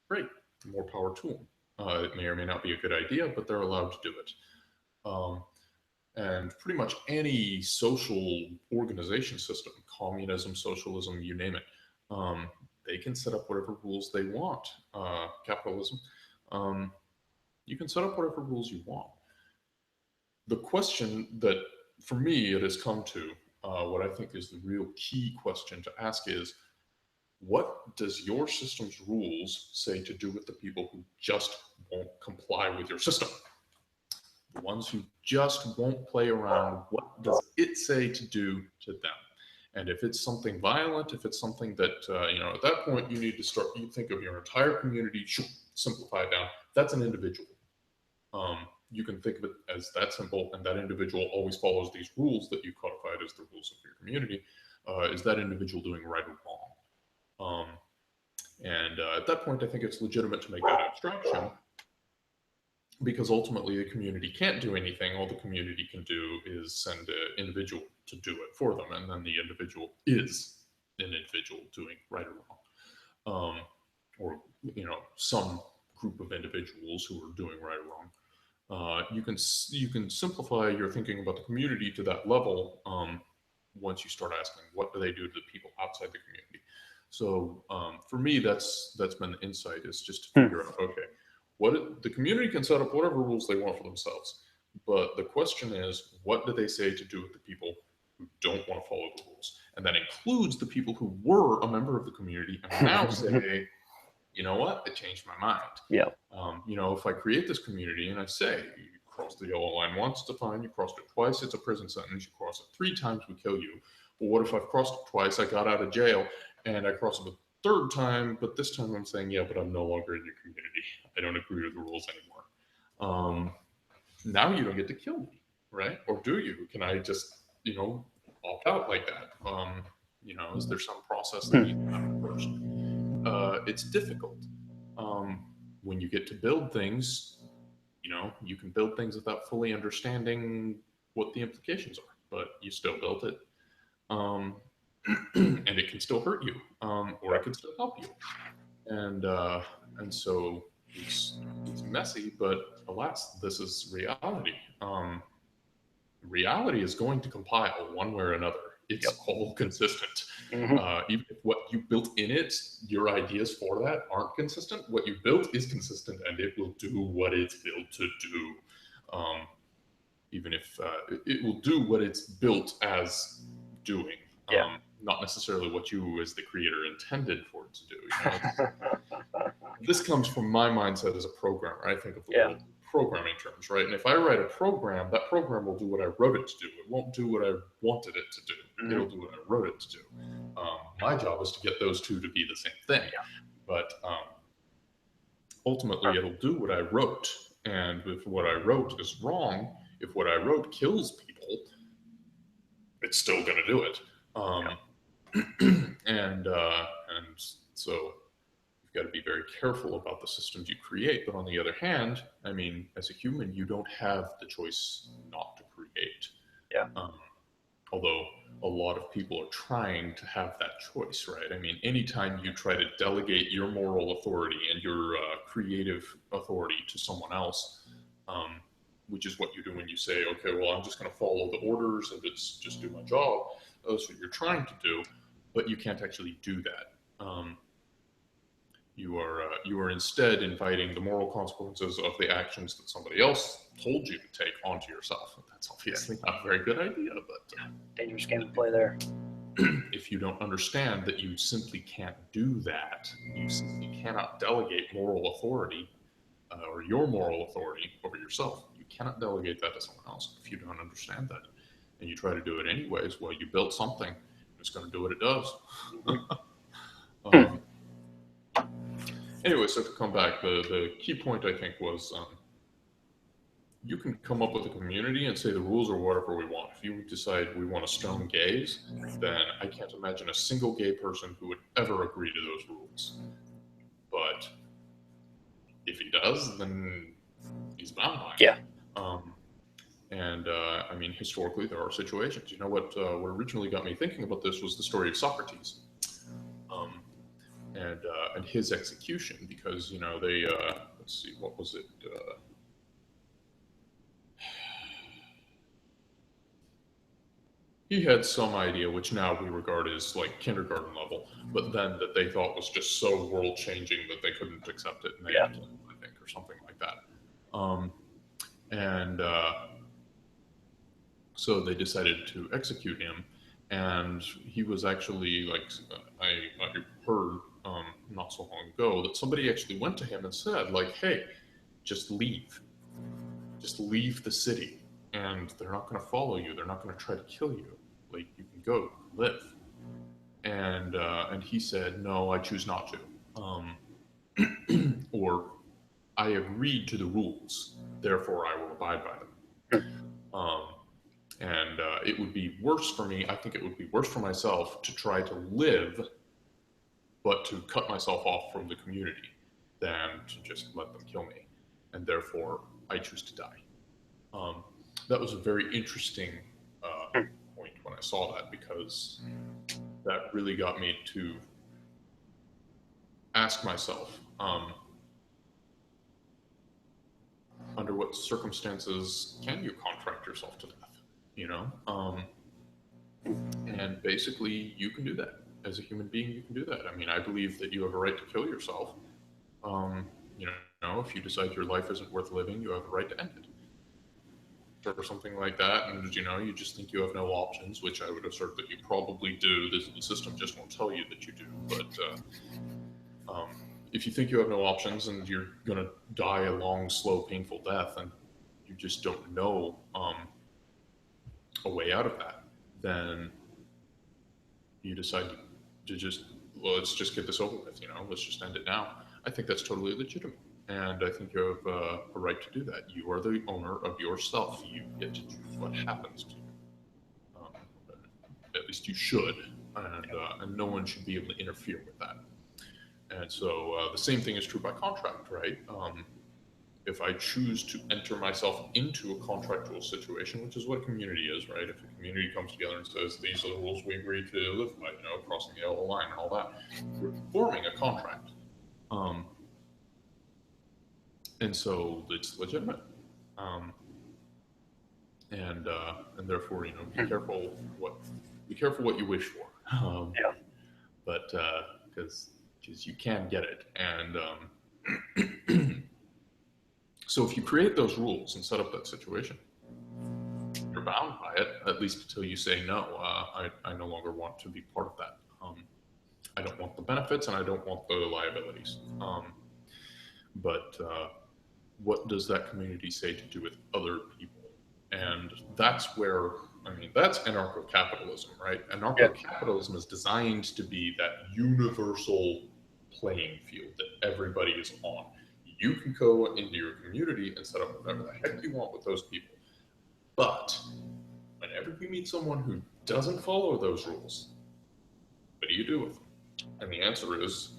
great, more power to them. It may or may not be a good idea, but they're allowed to do it. And pretty much any social organization system, communism, socialism, you name it, they can set up whatever rules they want. Capitalism, you can set up whatever rules you want. The question that, for me, it has come to, what I think is the real key question to ask is, what does your system's rules say to do with the people who just won't comply with your system? The ones who just won't play around, what does it say to do to them? And if it's something violent, if it's something that, you know, at that point you need to start, you think of your entire community, simplify it down. That's an individual. You can think of it as that simple, and that individual always follows these rules that you codified as the rules of your community. Is that individual doing right or wrong? And at that point, I think it's legitimate to make that abstraction, because ultimately the community can't do anything. All the community can do is send an individual to do it for them, and then the individual is an individual doing right or wrong, or, you know, some group of individuals who are doing right or wrong. You can simplify your thinking about the community to that level once you start asking, what do they do to the people outside the community? So for me, that's been the insight, is just to figure out, okay, the community can set up whatever rules they want for themselves, but the question is, what do they say to do with the people who don't want to follow the rules? And that includes the people who were a member of the community and now say, you know what, I changed my mind. Yeah. You know, if I create this community and I say, you crossed the yellow line once, it's a fine. You crossed it twice, it's a prison sentence. You cross it 3 times, we kill you. But what if I've crossed it twice, I got out of jail, and I crossed it a 3rd time, but this time I'm saying, yeah, but I'm no longer in your community. I don't agree with the rules anymore. Now you don't get to kill me, right? Or do you? Can I just, you know, opt out like that? You know, is there some process that needs to happen first? It's difficult. When you get to build things, you know, you can build things without fully understanding what the implications are, but you still built it. and it can still hurt you, or it can still help you. And so it's messy, but alas, this is reality. Reality is going to compile one way or another. It's all consistent. Even if what you built in it, your ideas for that aren't consistent, what you built is consistent, and it will do what it's built to do. Even if it will do what it's built as doing, not necessarily what you as the creator intended for it to do. This comes from my mindset as a programmer. I think of the world in programming terms, right? And if I write a program, that program will do what I wrote it to do. It won't do what I wanted it to do. It'll do what I wrote it to do. My job is to get those two to be the same thing. But ultimately, it'll do what I wrote. And if what I wrote is wrong, if what I wrote kills people, it's still going to do it. And so you've got to be very careful about the systems you create. But on the other hand, I mean, as a human, you don't have the choice not to create. Although a lot of people are trying to have that choice, right? I mean, anytime you try to delegate your moral authority and your creative authority to someone else, which is what you do when you say, okay, well, I'm just going to follow the orders and just do my job. That's what you're trying to do, but you can't actually do that. You are instead inviting the moral consequences of the actions that somebody else told you to take onto yourself. That's obviously not a very good idea, but dangerous game to play there. If you don't understand that you simply can't do that, you simply cannot delegate moral authority or your moral authority over yourself. You cannot delegate that to someone else. If you don't understand that, and you try to do it anyways, well, you built something. It's going to do what it does. Anyway, so to come back, the key point I think was you can come up with a community and say the rules are whatever we want. If you decide we want to stone gays, then I can't imagine a single gay person who would ever agree to those rules. But if he does, then he's bound by it. I mean, historically, there are situations. You know, what originally got me thinking about this was the story of Socrates. And his execution, because, you know, they, let's see, what was it? He had some idea, which now we regard as like kindergarten level, but then that they thought was just so world changing that they couldn't accept it, and they had to, I think, or something like that. So they decided to execute him, and he was actually like, I heard not so long ago that somebody actually went to him and said, like, hey, just leave the city, and they're not going to follow you. They're not going to try to kill you. Like, you can go live. And he said, no, I choose not to. Or I agreed to the rules, therefore I will abide by them. It would be worse for me. I think it would be worse for myself to try to live, but to cut myself off from the community than to just let them kill me. And therefore, I choose to die. That was a very interesting point when I saw that, because that really got me to ask myself, under what circumstances can you contract yourself to death? You know? And basically, you can do that. As a human being, you can do that. I mean, I believe that you have a right to kill yourself. You know, if you decide your life isn't worth living, you have a right to end it. Or something like that, and you know, you just think you have no options, which I would assert that you probably do. The system just won't tell you that you do. But if you think you have no options and you're going to die a long, slow, painful death, and you just don't know a way out of that, then you decide to just, well, let's just get this over with, you know, let's just end it now. I think that's totally legitimate. And I think you have a right to do that. You are the owner of yourself. You get to choose what happens to you. At least you should. And no one should be able to interfere with that. And so the same thing is true by contract, right? if I choose to enter myself into a contractual situation, which is what a community is, right? If a community comes together and says, these are the rules we agreed to live by, crossing the yellow line and all that, we're forming a contract. And so it's legitimate. And therefore, be careful what you wish for. Yeah. But because you can get it. And so if you create those rules and set up that situation, you're bound by it, at least until you say, no, I no longer want to be part of that. I don't want the benefits and I don't want the liabilities. But what does that community say to do with other people? And that's where, that's anarcho-capitalism, right? Anarcho-capitalism is designed to be that universal playing field that everybody is on. You can go into your community and set up whatever the heck you want with those people. But whenever you meet someone who doesn't follow those rules, what do you do with them? And the answer is,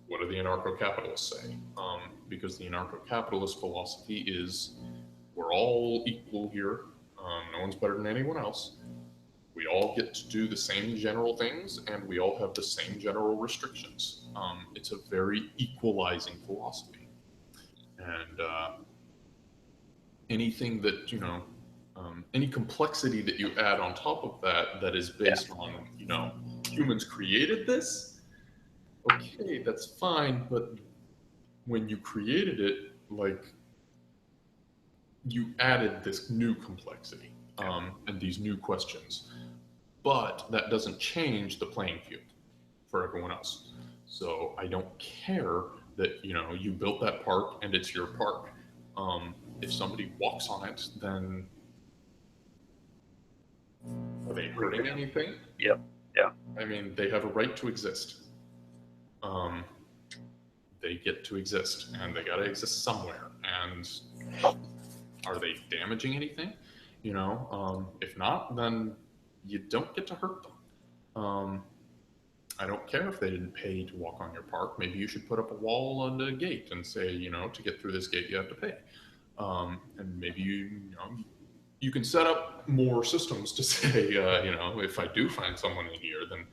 what do the anarcho-capitalists say? Because the anarcho-capitalist philosophy is, we're all equal here. No one's better than anyone else. We all get to do the same general things, and we all have the same general restrictions. It's a very equalizing philosophy. And anything that, any complexity that you add on top of that is based on, humans created this, okay, that's fine, but when you created it, you added this new complexity and these new questions, but that doesn't change the playing field for everyone else. So I don't care that, you built that park and it's your park. If somebody walks on it, then are they hurting anything? Yeah. They have a right to exist. They get to exist, and they got to exist somewhere. And are they damaging anything? If not, then you don't get to hurt them. I don't care if they didn't pay to walk on your park. Maybe you should put up a wall and a gate and say, to get through this gate, you have to pay. And maybe you can set up more systems to say, if I do find someone in here, then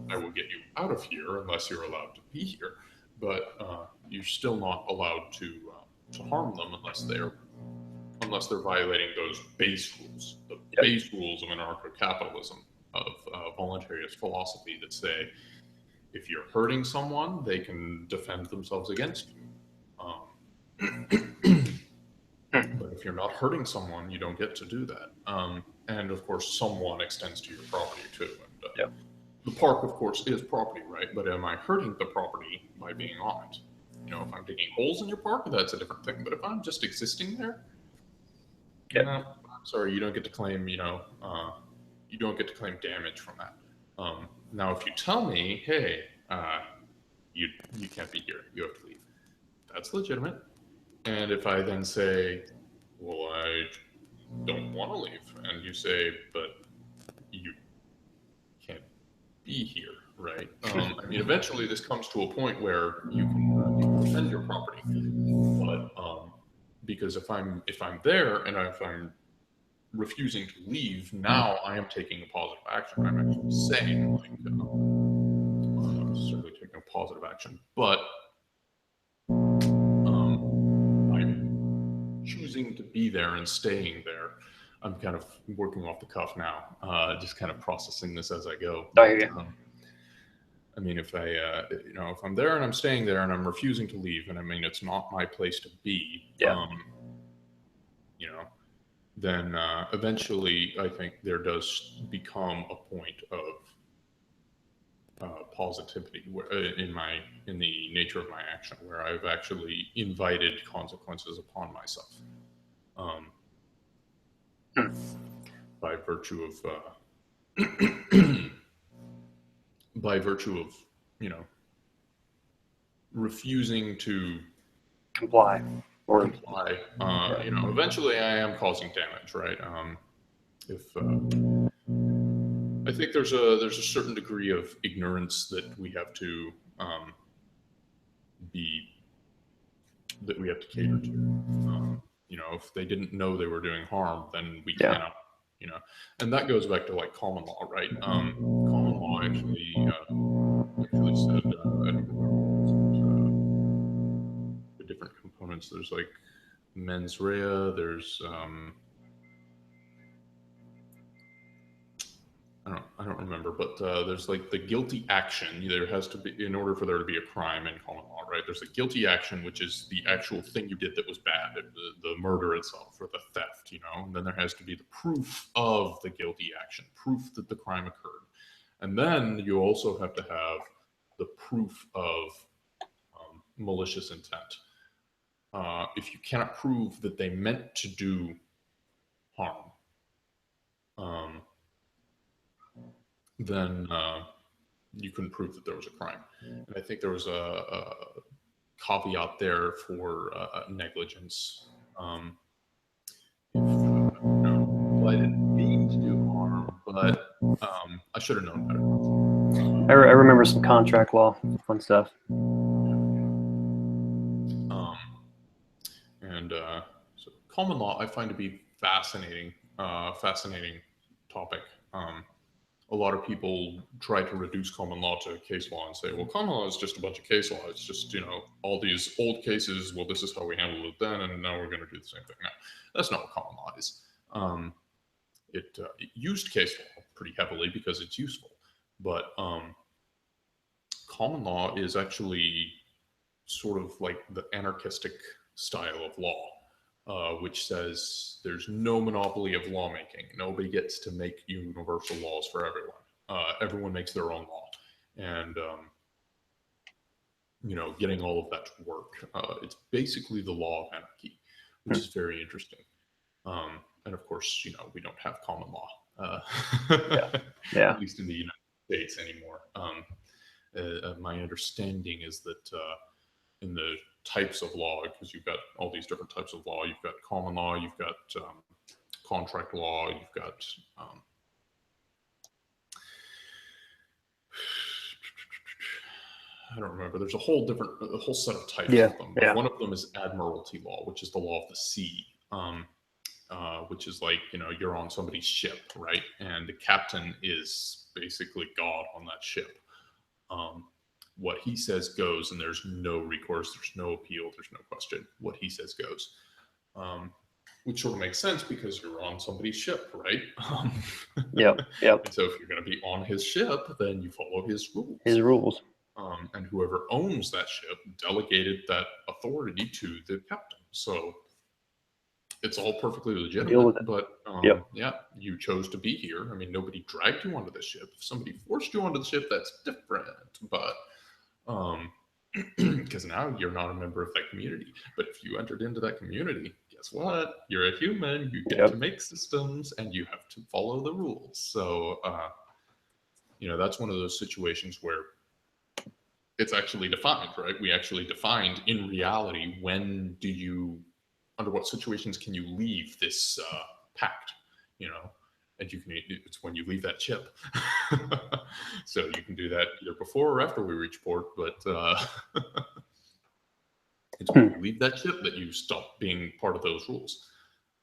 I will get you out of here unless you're allowed to be here. But you're still not allowed to harm them unless they're violating those base rules, the base rules of anarcho-capitalism, of voluntarist philosophy that say, if you're hurting someone, they can defend themselves against you. But if you're not hurting someone, you don't get to do that. And of course, someone extends to your property too. And, the park, of course, is property, right? But am I hurting the property by being on it? If I'm digging holes in your park, that's a different thing. But if I'm just existing there, I'm sorry, you don't get to claim, you don't get to claim damage from that. Now, if you tell me, hey, you can't be here, you have to leave, that's legitimate. And if I then say, well, I don't want to leave, and you say, but you can't be here, right? Eventually this comes to a point where you can defend your property. But because if I'm there and if I'm refusing to leave, now I am taking a positive action. I'm actually saying, I'm not necessarily taking a positive action, but I'm choosing to be there and staying there. I'm kind of working off the cuff now, just kind of processing this as I go. If if I'm there and I'm staying there and I'm refusing to leave, and it's not my place to be, then eventually I think there does become a point of positivity in the nature of my action, where I've actually invited consequences upon myself, by virtue of refusing to comply. Eventually I am causing damage, right? I think there's a certain degree of ignorance that we have to be that we have to cater to. You know, if they didn't know they were doing harm, then we cannot, you know, and that goes back to like common law, right? Common law actually said, the different components. There's like mens rea, there's, I don't remember, but there's like the guilty action. There has to be, in order for there to be a crime in common law, right? There's a guilty action, which is the actual thing you did that was bad, the murder itself or the theft, you know. And then there has to be the proof of the guilty action, proof that the crime occurred. And then you also have to have the proof of malicious intent. If you cannot prove that they meant to do harm, then you couldn't prove that there was a crime. And I think there was a caveat there for negligence. If, well, I didn't mean to do harm, but I should have known better. I remember some contract law, fun stuff. So common law I find to be fascinating topic. A lot of people try to reduce common law to case law and say, well, common law is just a bunch of case law. It's just, you know, all these old cases. Well, this is how we handled it then, and now we're going to do the same thing now. That's not what common law is. It used case law pretty heavily because it's useful, but common law is actually sort of like the anarchistic style of law, which says there's no monopoly of lawmaking. Nobody gets to make universal laws for everyone. Everyone makes their own law. And, you know, getting all of that to work. It's basically the law of anarchy, which is very interesting. And of course, you know, we don't have common law, at least in the United States anymore. My understanding is that in the types of law, because you've got all these different types of law, you've got common law, you've got contract law, you've got I don't remember. There's a whole set of types of them. But one of them is admiralty law, which is the law of the sea, which is like, you know, you're on somebody's ship, right? And the captain is basically God on that ship. What he says goes, and there's no recourse, there's no appeal, there's no question. What he says goes, which sort of makes sense because you're on somebody's ship, right? Yep. And so if you're going to be on his ship, then you follow his rules. And whoever owns that ship delegated that authority to the captain. So it's all perfectly legitimate, but yeah, you chose to be here. I mean, nobody dragged you onto the ship. If somebody forced you onto the ship, that's different. But because now you're not a member of that community. But if you entered into that community, guess what? You're a human. You get to make systems, and you have to follow the rules. So, you know, that's one of those situations where it's actually defined, right? We actually defined in reality, when do you, under what situations can you leave this pact, you know? And you can, it's when you leave that ship. So you can do that either before or after we reach port, but it's when you leave that ship that you stop being part of those rules.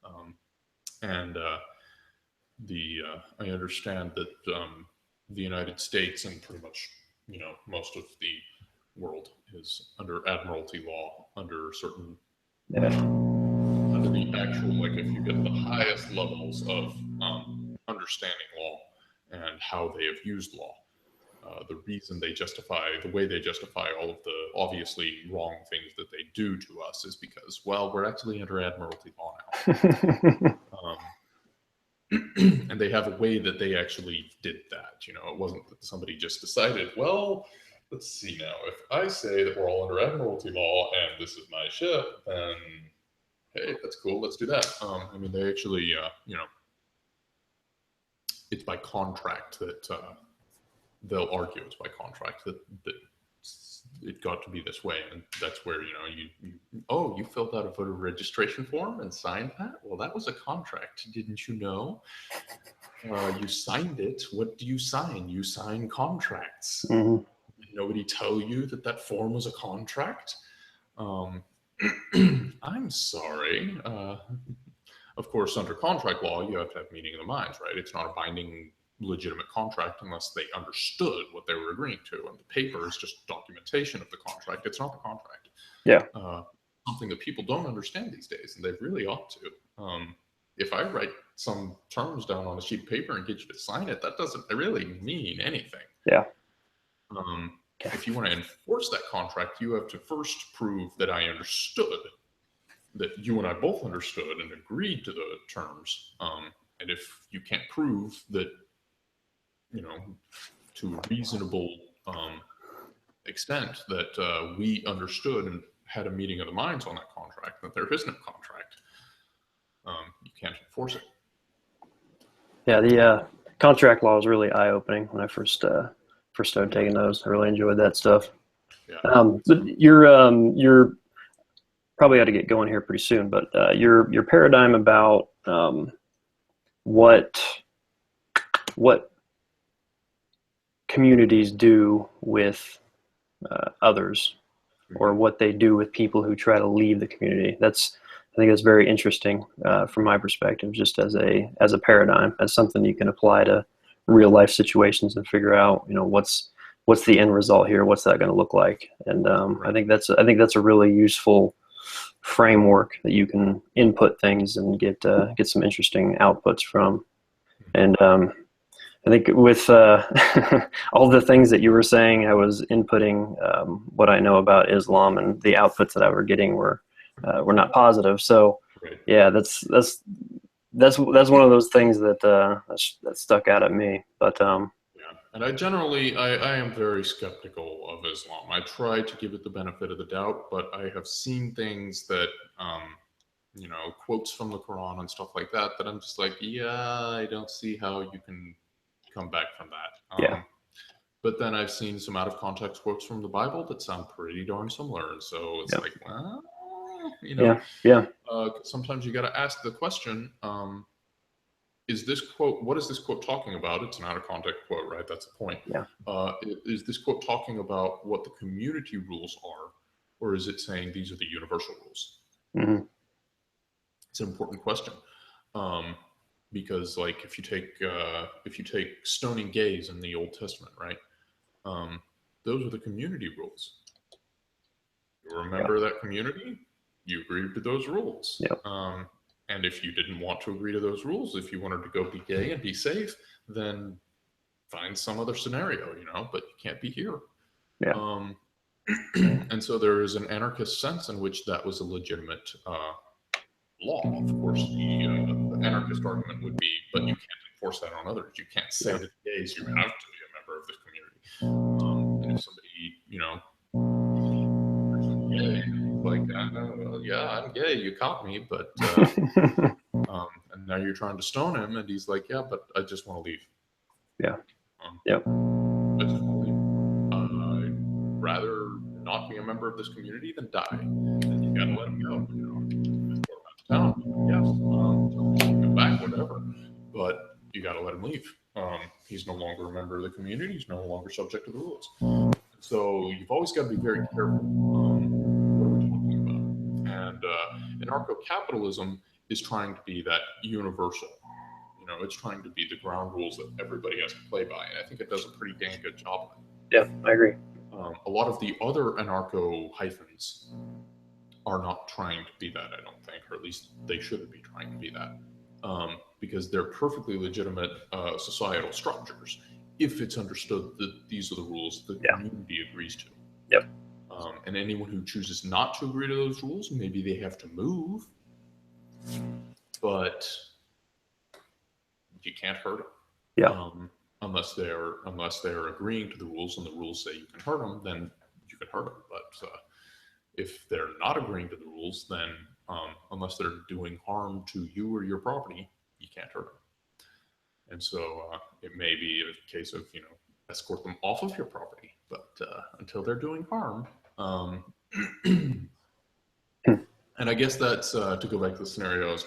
I understand that the United States and pretty much, you know, most of the world is under admiralty law, under certain, under the actual, like if you get the highest levels of understanding law and how they have used law, the reason they justify, the way they justify all of the obviously wrong things that they do to us is because, well, we're actually under admiralty law now. And they have a way that they actually did that. You know, it wasn't that somebody just decided, well, let's see now, if I say that we're all under admiralty law and this is my ship, then hey, that's cool, let's do that. I mean, they actually, you know, it's by contract that they'll argue it's by contract that it got to be this way, and that's where, you know, you filled out a voter registration form and signed that? Well, that was a contract, didn't you know? You signed it. What do you sign? You sign contracts. Did nobody tell you that that form was a contract? I'm sorry. Of course, under contract law, you have to have meeting of the minds, right? It's not a binding, legitimate contract unless they understood what they were agreeing to. And the paper is just documentation of the contract. It's not the contract. Yeah. Something that people don't understand these days, and they really ought to. If I write some terms down on a sheet of paper and get you to sign it, that doesn't really mean anything. Yeah. If you want to enforce that contract, you have to first prove that I understood, that you and I both understood and agreed to the terms. And if you can't prove that, to a reasonable extent that we understood and had a meeting of the minds on that contract, that there is no contract, you can't enforce it. Yeah, the contract law is really eye-opening when I first started taking those. I really enjoyed that stuff. Yeah. But you're probably ought to get going here pretty soon. But your paradigm about what communities do with others, or what they do with people who try to leave the community. I think that's very interesting from my perspective, just as a paradigm, as something you can apply to real life situations and figure out, what's the end result here, what's that going to look like. And I think that's a really useful framework that you can input things and get some interesting outputs from. And I think with all the things that you were saying, I was inputting what I know about Islam, and the outputs that I were getting were not positive. So yeah, that's one of those things that stuck out at me. But yeah, and I am very skeptical of Islam. I try to give it the benefit of the doubt, but I have seen things that quotes from the Quran and stuff like that I'm just like, yeah, I don't see how you can come back from that. Yeah. But then I've seen some out of context quotes from the Bible that sound pretty darn similar, and so it's like, well, yeah. Sometimes you got to ask the question: is this quote? What is this quote talking about? It's an out of context quote, right? That's the point. Yeah. Is this quote talking about what the community rules are, or is it saying these are the universal rules? Mm-hmm. It's an important question. Because like if you take stoning gays in the Old Testament, right? Those are the community rules. You remember that community, you agreed to those rules. Yep. And if you didn't want to agree to those rules, if you wanted to go be gay and be safe, then find some other scenario, but you can't be here. Yeah. And so there is an anarchist sense in which that was a legitimate law. Of course, the anarchist argument would be, but you can't enforce that on others. You can't say to the gays you have to be a member of this community. And if somebody, gay, like, yeah, I'm gay, you caught me, but and now you're trying to stone him, and he's like, yeah, but I just want to leave. Yeah. I just want to leave. I'd rather not be a member of this community than die. And you gotta let him go. Town, yes, come back, whatever, but you got to let him leave. He's no longer a member of the community. He's no longer subject to the rules. So you've always got to be very careful. What are we talking about? And anarcho-capitalism is trying to be that universal. It's trying to be the ground rules that everybody has to play by, and I think it does a pretty dang good job of it. Yeah, I agree. A lot of the other anarcho hyphens are not trying to be that, I don't think, or at least they shouldn't be trying to be that, because they're perfectly legitimate societal structures if it's understood that these are the rules the community agrees to. Yep. And anyone who chooses not to agree to those rules, maybe they have to move, but you can't hurt them. Yeah. Unless they're agreeing to the rules, and the rules say you can hurt them, then you can hurt them. But if they're not agreeing to the rules, then unless they're doing harm to you or your property, you can't hurt them. And so it may be a case of, escort them off of your property, but until they're doing harm. And I guess that's, to go back to the scenarios,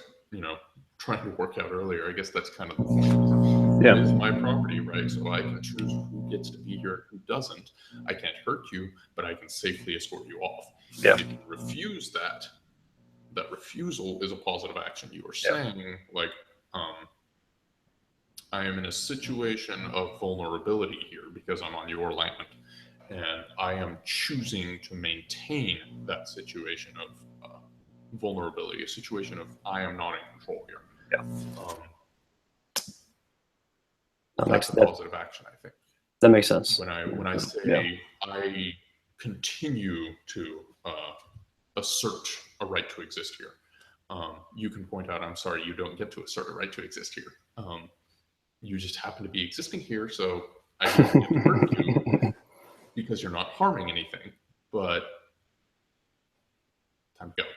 trying to work out earlier, I guess that's kind of the point. Yeah. It is my property, right? So I can choose who gets to be here and who doesn't. I can't hurt you, but I can safely escort you off. Yeah. And if you refuse that refusal is a positive action. You are saying, like, I am in a situation of vulnerability here because I'm on your land, and I am choosing to maintain that situation of vulnerability, a situation of I am not in control here. Yeah. That's a positive action, I think. That makes sense. When I say I continue to assert a right to exist here, you can point out, I'm sorry, you don't get to assert a right to exist here. You just happen to be existing here, so I don't get to hurt you because you're not harming anything, but time to go.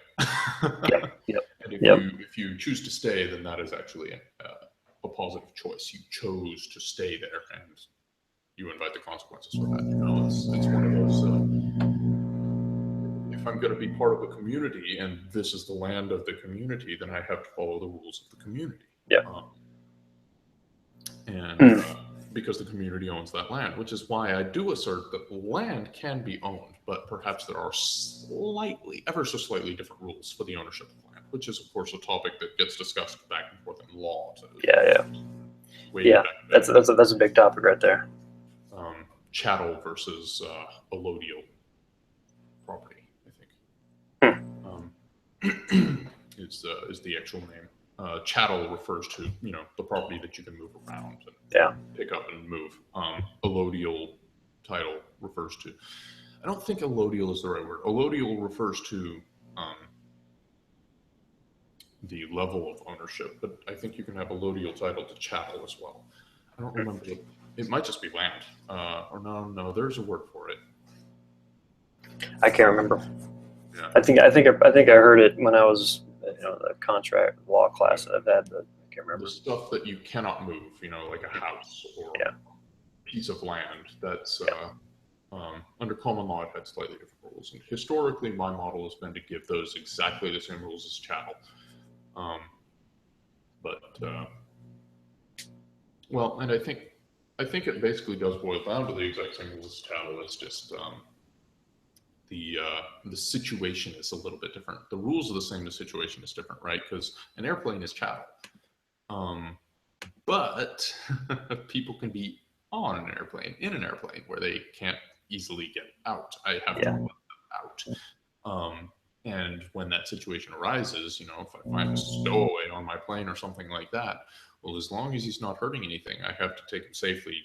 And if you choose to stay, then that is actually a positive choice. You chose to stay there, and you invite the consequences for that. You know, it's one of those. If I'm going to be part of a community, and this is the land of the community, then I have to follow the rules of the community. Yeah. Because the community owns that land, which is why I do assert that land can be owned, but perhaps there are ever so slightly different rules for the ownership of land, which is, of course, a topic that gets discussed back and forth in law. That's a big topic right there. Chattel versus allodial property, I think, is the actual name. Chattel refers to, you know, the property that you can move around and pick up and move. Allodial title refers to, I don't think allodial is the right word. Allodial refers to the level of ownership, but I think you can have allodial title to chattel as well. I don't remember. It might just be land, or no, there's a word for it. I can't remember. Yeah. I think I heard it when I was, you know, the contract law class that I've had, but I can't remember. The stuff that you cannot move, you know, like a house or a piece of land, that's under common law, it had slightly different rules. And historically, my model has been to give those exactly the same rules as chattel. Well, and I think it basically does boil down to the exact same rules as chattel. It's just the situation is a little bit different. The rules are the same, the situation is different, right? Because an airplane is chattel. But people can be on an airplane, in an airplane, where they can't easily get out. I have to let them out. And when that situation arises, you know, if I find a stowaway on my plane or something like that, well, as long as he's not hurting anything, I have to take him safely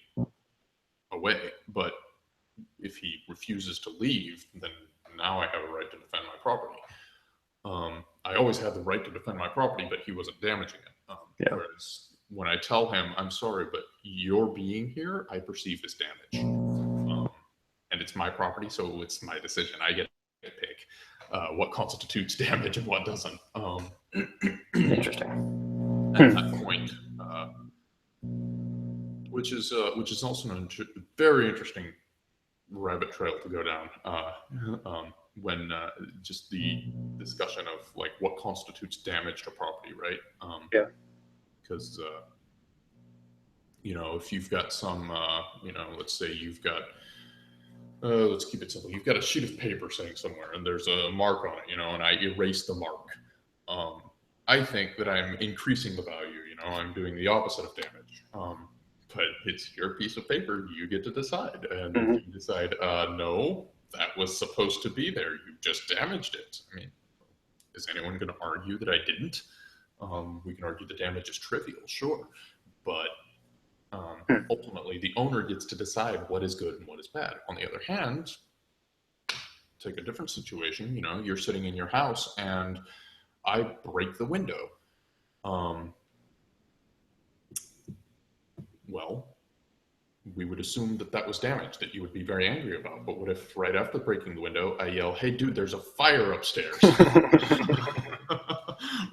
away. But if he refuses to leave, then now I have a right to defend my property. I always had the right to defend my property, but he wasn't damaging it. Whereas when I tell him, I'm sorry, but your being here, I perceive as damage. And it's my property, so it's my decision. I get to pick what constitutes damage and what doesn't. Interesting. At that point, which is also a very interesting rabbit trail to go down when just the discussion of like what constitutes damage to property, right? Because you know, if you've got some you know, let's say you've got let's keep it simple, you've got a sheet of paper sitting somewhere and there's a mark on it, you know, and I erase the mark. I think that I'm increasing the value, you know, I'm doing the opposite of damage. But it's your piece of paper, you get to decide. And if you decide, no, that was supposed to be there, you just damaged it. I mean, is anyone going to argue that I didn't? We can argue the damage is trivial, sure. But ultimately, the owner gets to decide what is good and what is bad. On the other hand, take a different situation, you know, you're sitting in your house and I break the window. Well, we would assume that that was damage that you would be very angry about. But what if right after breaking the window, I yell, "Hey, dude, there's a fire upstairs,"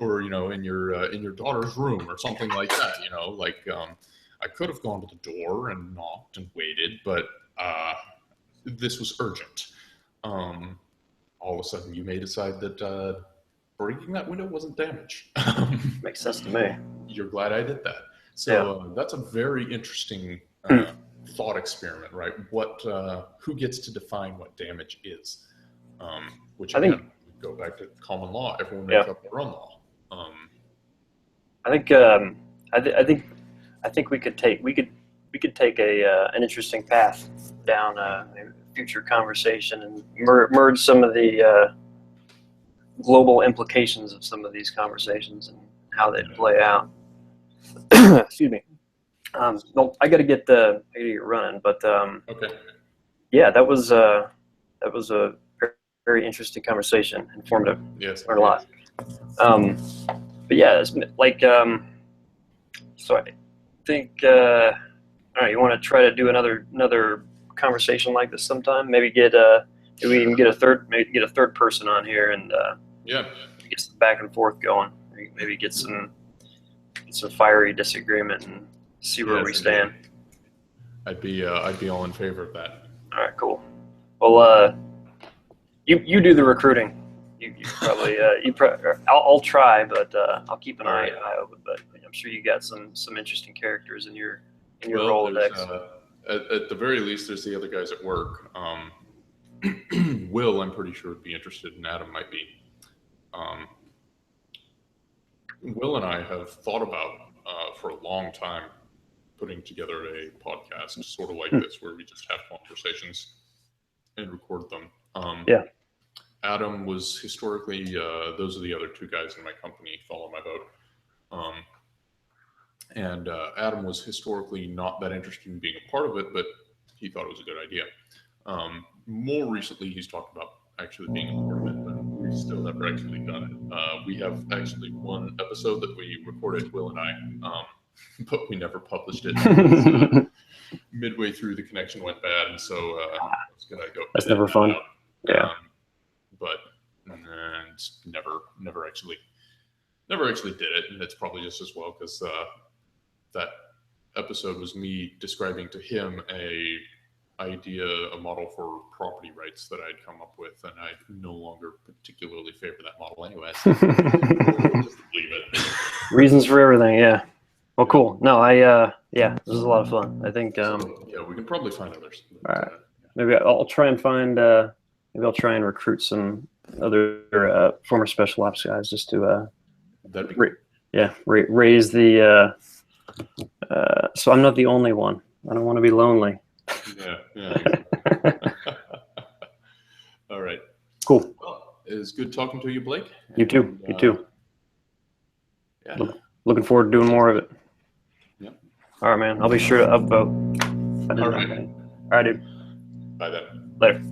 or you know, in your daughter's room or something like that. You know, like I could have gone to the door and knocked and waited, but this was urgent. All of a sudden, you may decide that breaking that window wasn't damage. Makes sense to me. You're glad I did that. So that's a very interesting thought experiment, right? Who gets to define what damage is? Which again, we go back to common law. Everyone makes up their own law. I think we could take an interesting path down a future conversation and merge some of the global implications of some of these conversations and how they play out. Excuse me. No, I got to get running, but okay. Yeah, that was a very interesting conversation, informative. Yes, learned a lot. But yeah, it's like so I think all right, you want to try to do another conversation like this sometime? Maybe we can get a third person on here and get some back and forth going. Maybe get some fiery disagreement and see where we stand. I'd be all in favor of that. All right, cool. Well, you do the recruiting. You probably I'll try, but I'll keep an eye open. But I'm sure you got some interesting characters in your Rolodex. At the very least, there's the other guys at work. Will, I'm pretty sure, would be interested, and Adam might be. Will and I have thought about for a long time putting together a podcast sort of like this, where we just have conversations and record them. Adam was historically, those are the other two guys in my company, follow my vote. And Adam was historically not that interested in being a part of it, but he thought it was a good idea. More recently, he's talked about actually being a part of it, but we still never actually done it. We have actually one episode that we recorded, Will and I, but we never published it. Midway through, the connection went bad, and so I was going to go. That's never fun. Yeah. But never actually did it, and it's probably just as well because that episode was me describing to him a model for property rights that I'd come up with, and I no longer particularly favor that model anyway. So just leave it. Reasons for everything, yeah. Well, cool. No, this was a lot of fun. I think. We can probably find others. All right. Maybe I'll try and find. Maybe I'll try and recruit some other former special ops guys just to. That'd be great. Raise the. So I'm not the only one. I don't want to be lonely. Yeah. All right. Cool. Well, it was good talking to you, Blake. You too. Yeah. Looking forward to doing more of it. Yep. All right, man. I'll be sure to upvote. All right. All right, dude. Bye then. Later.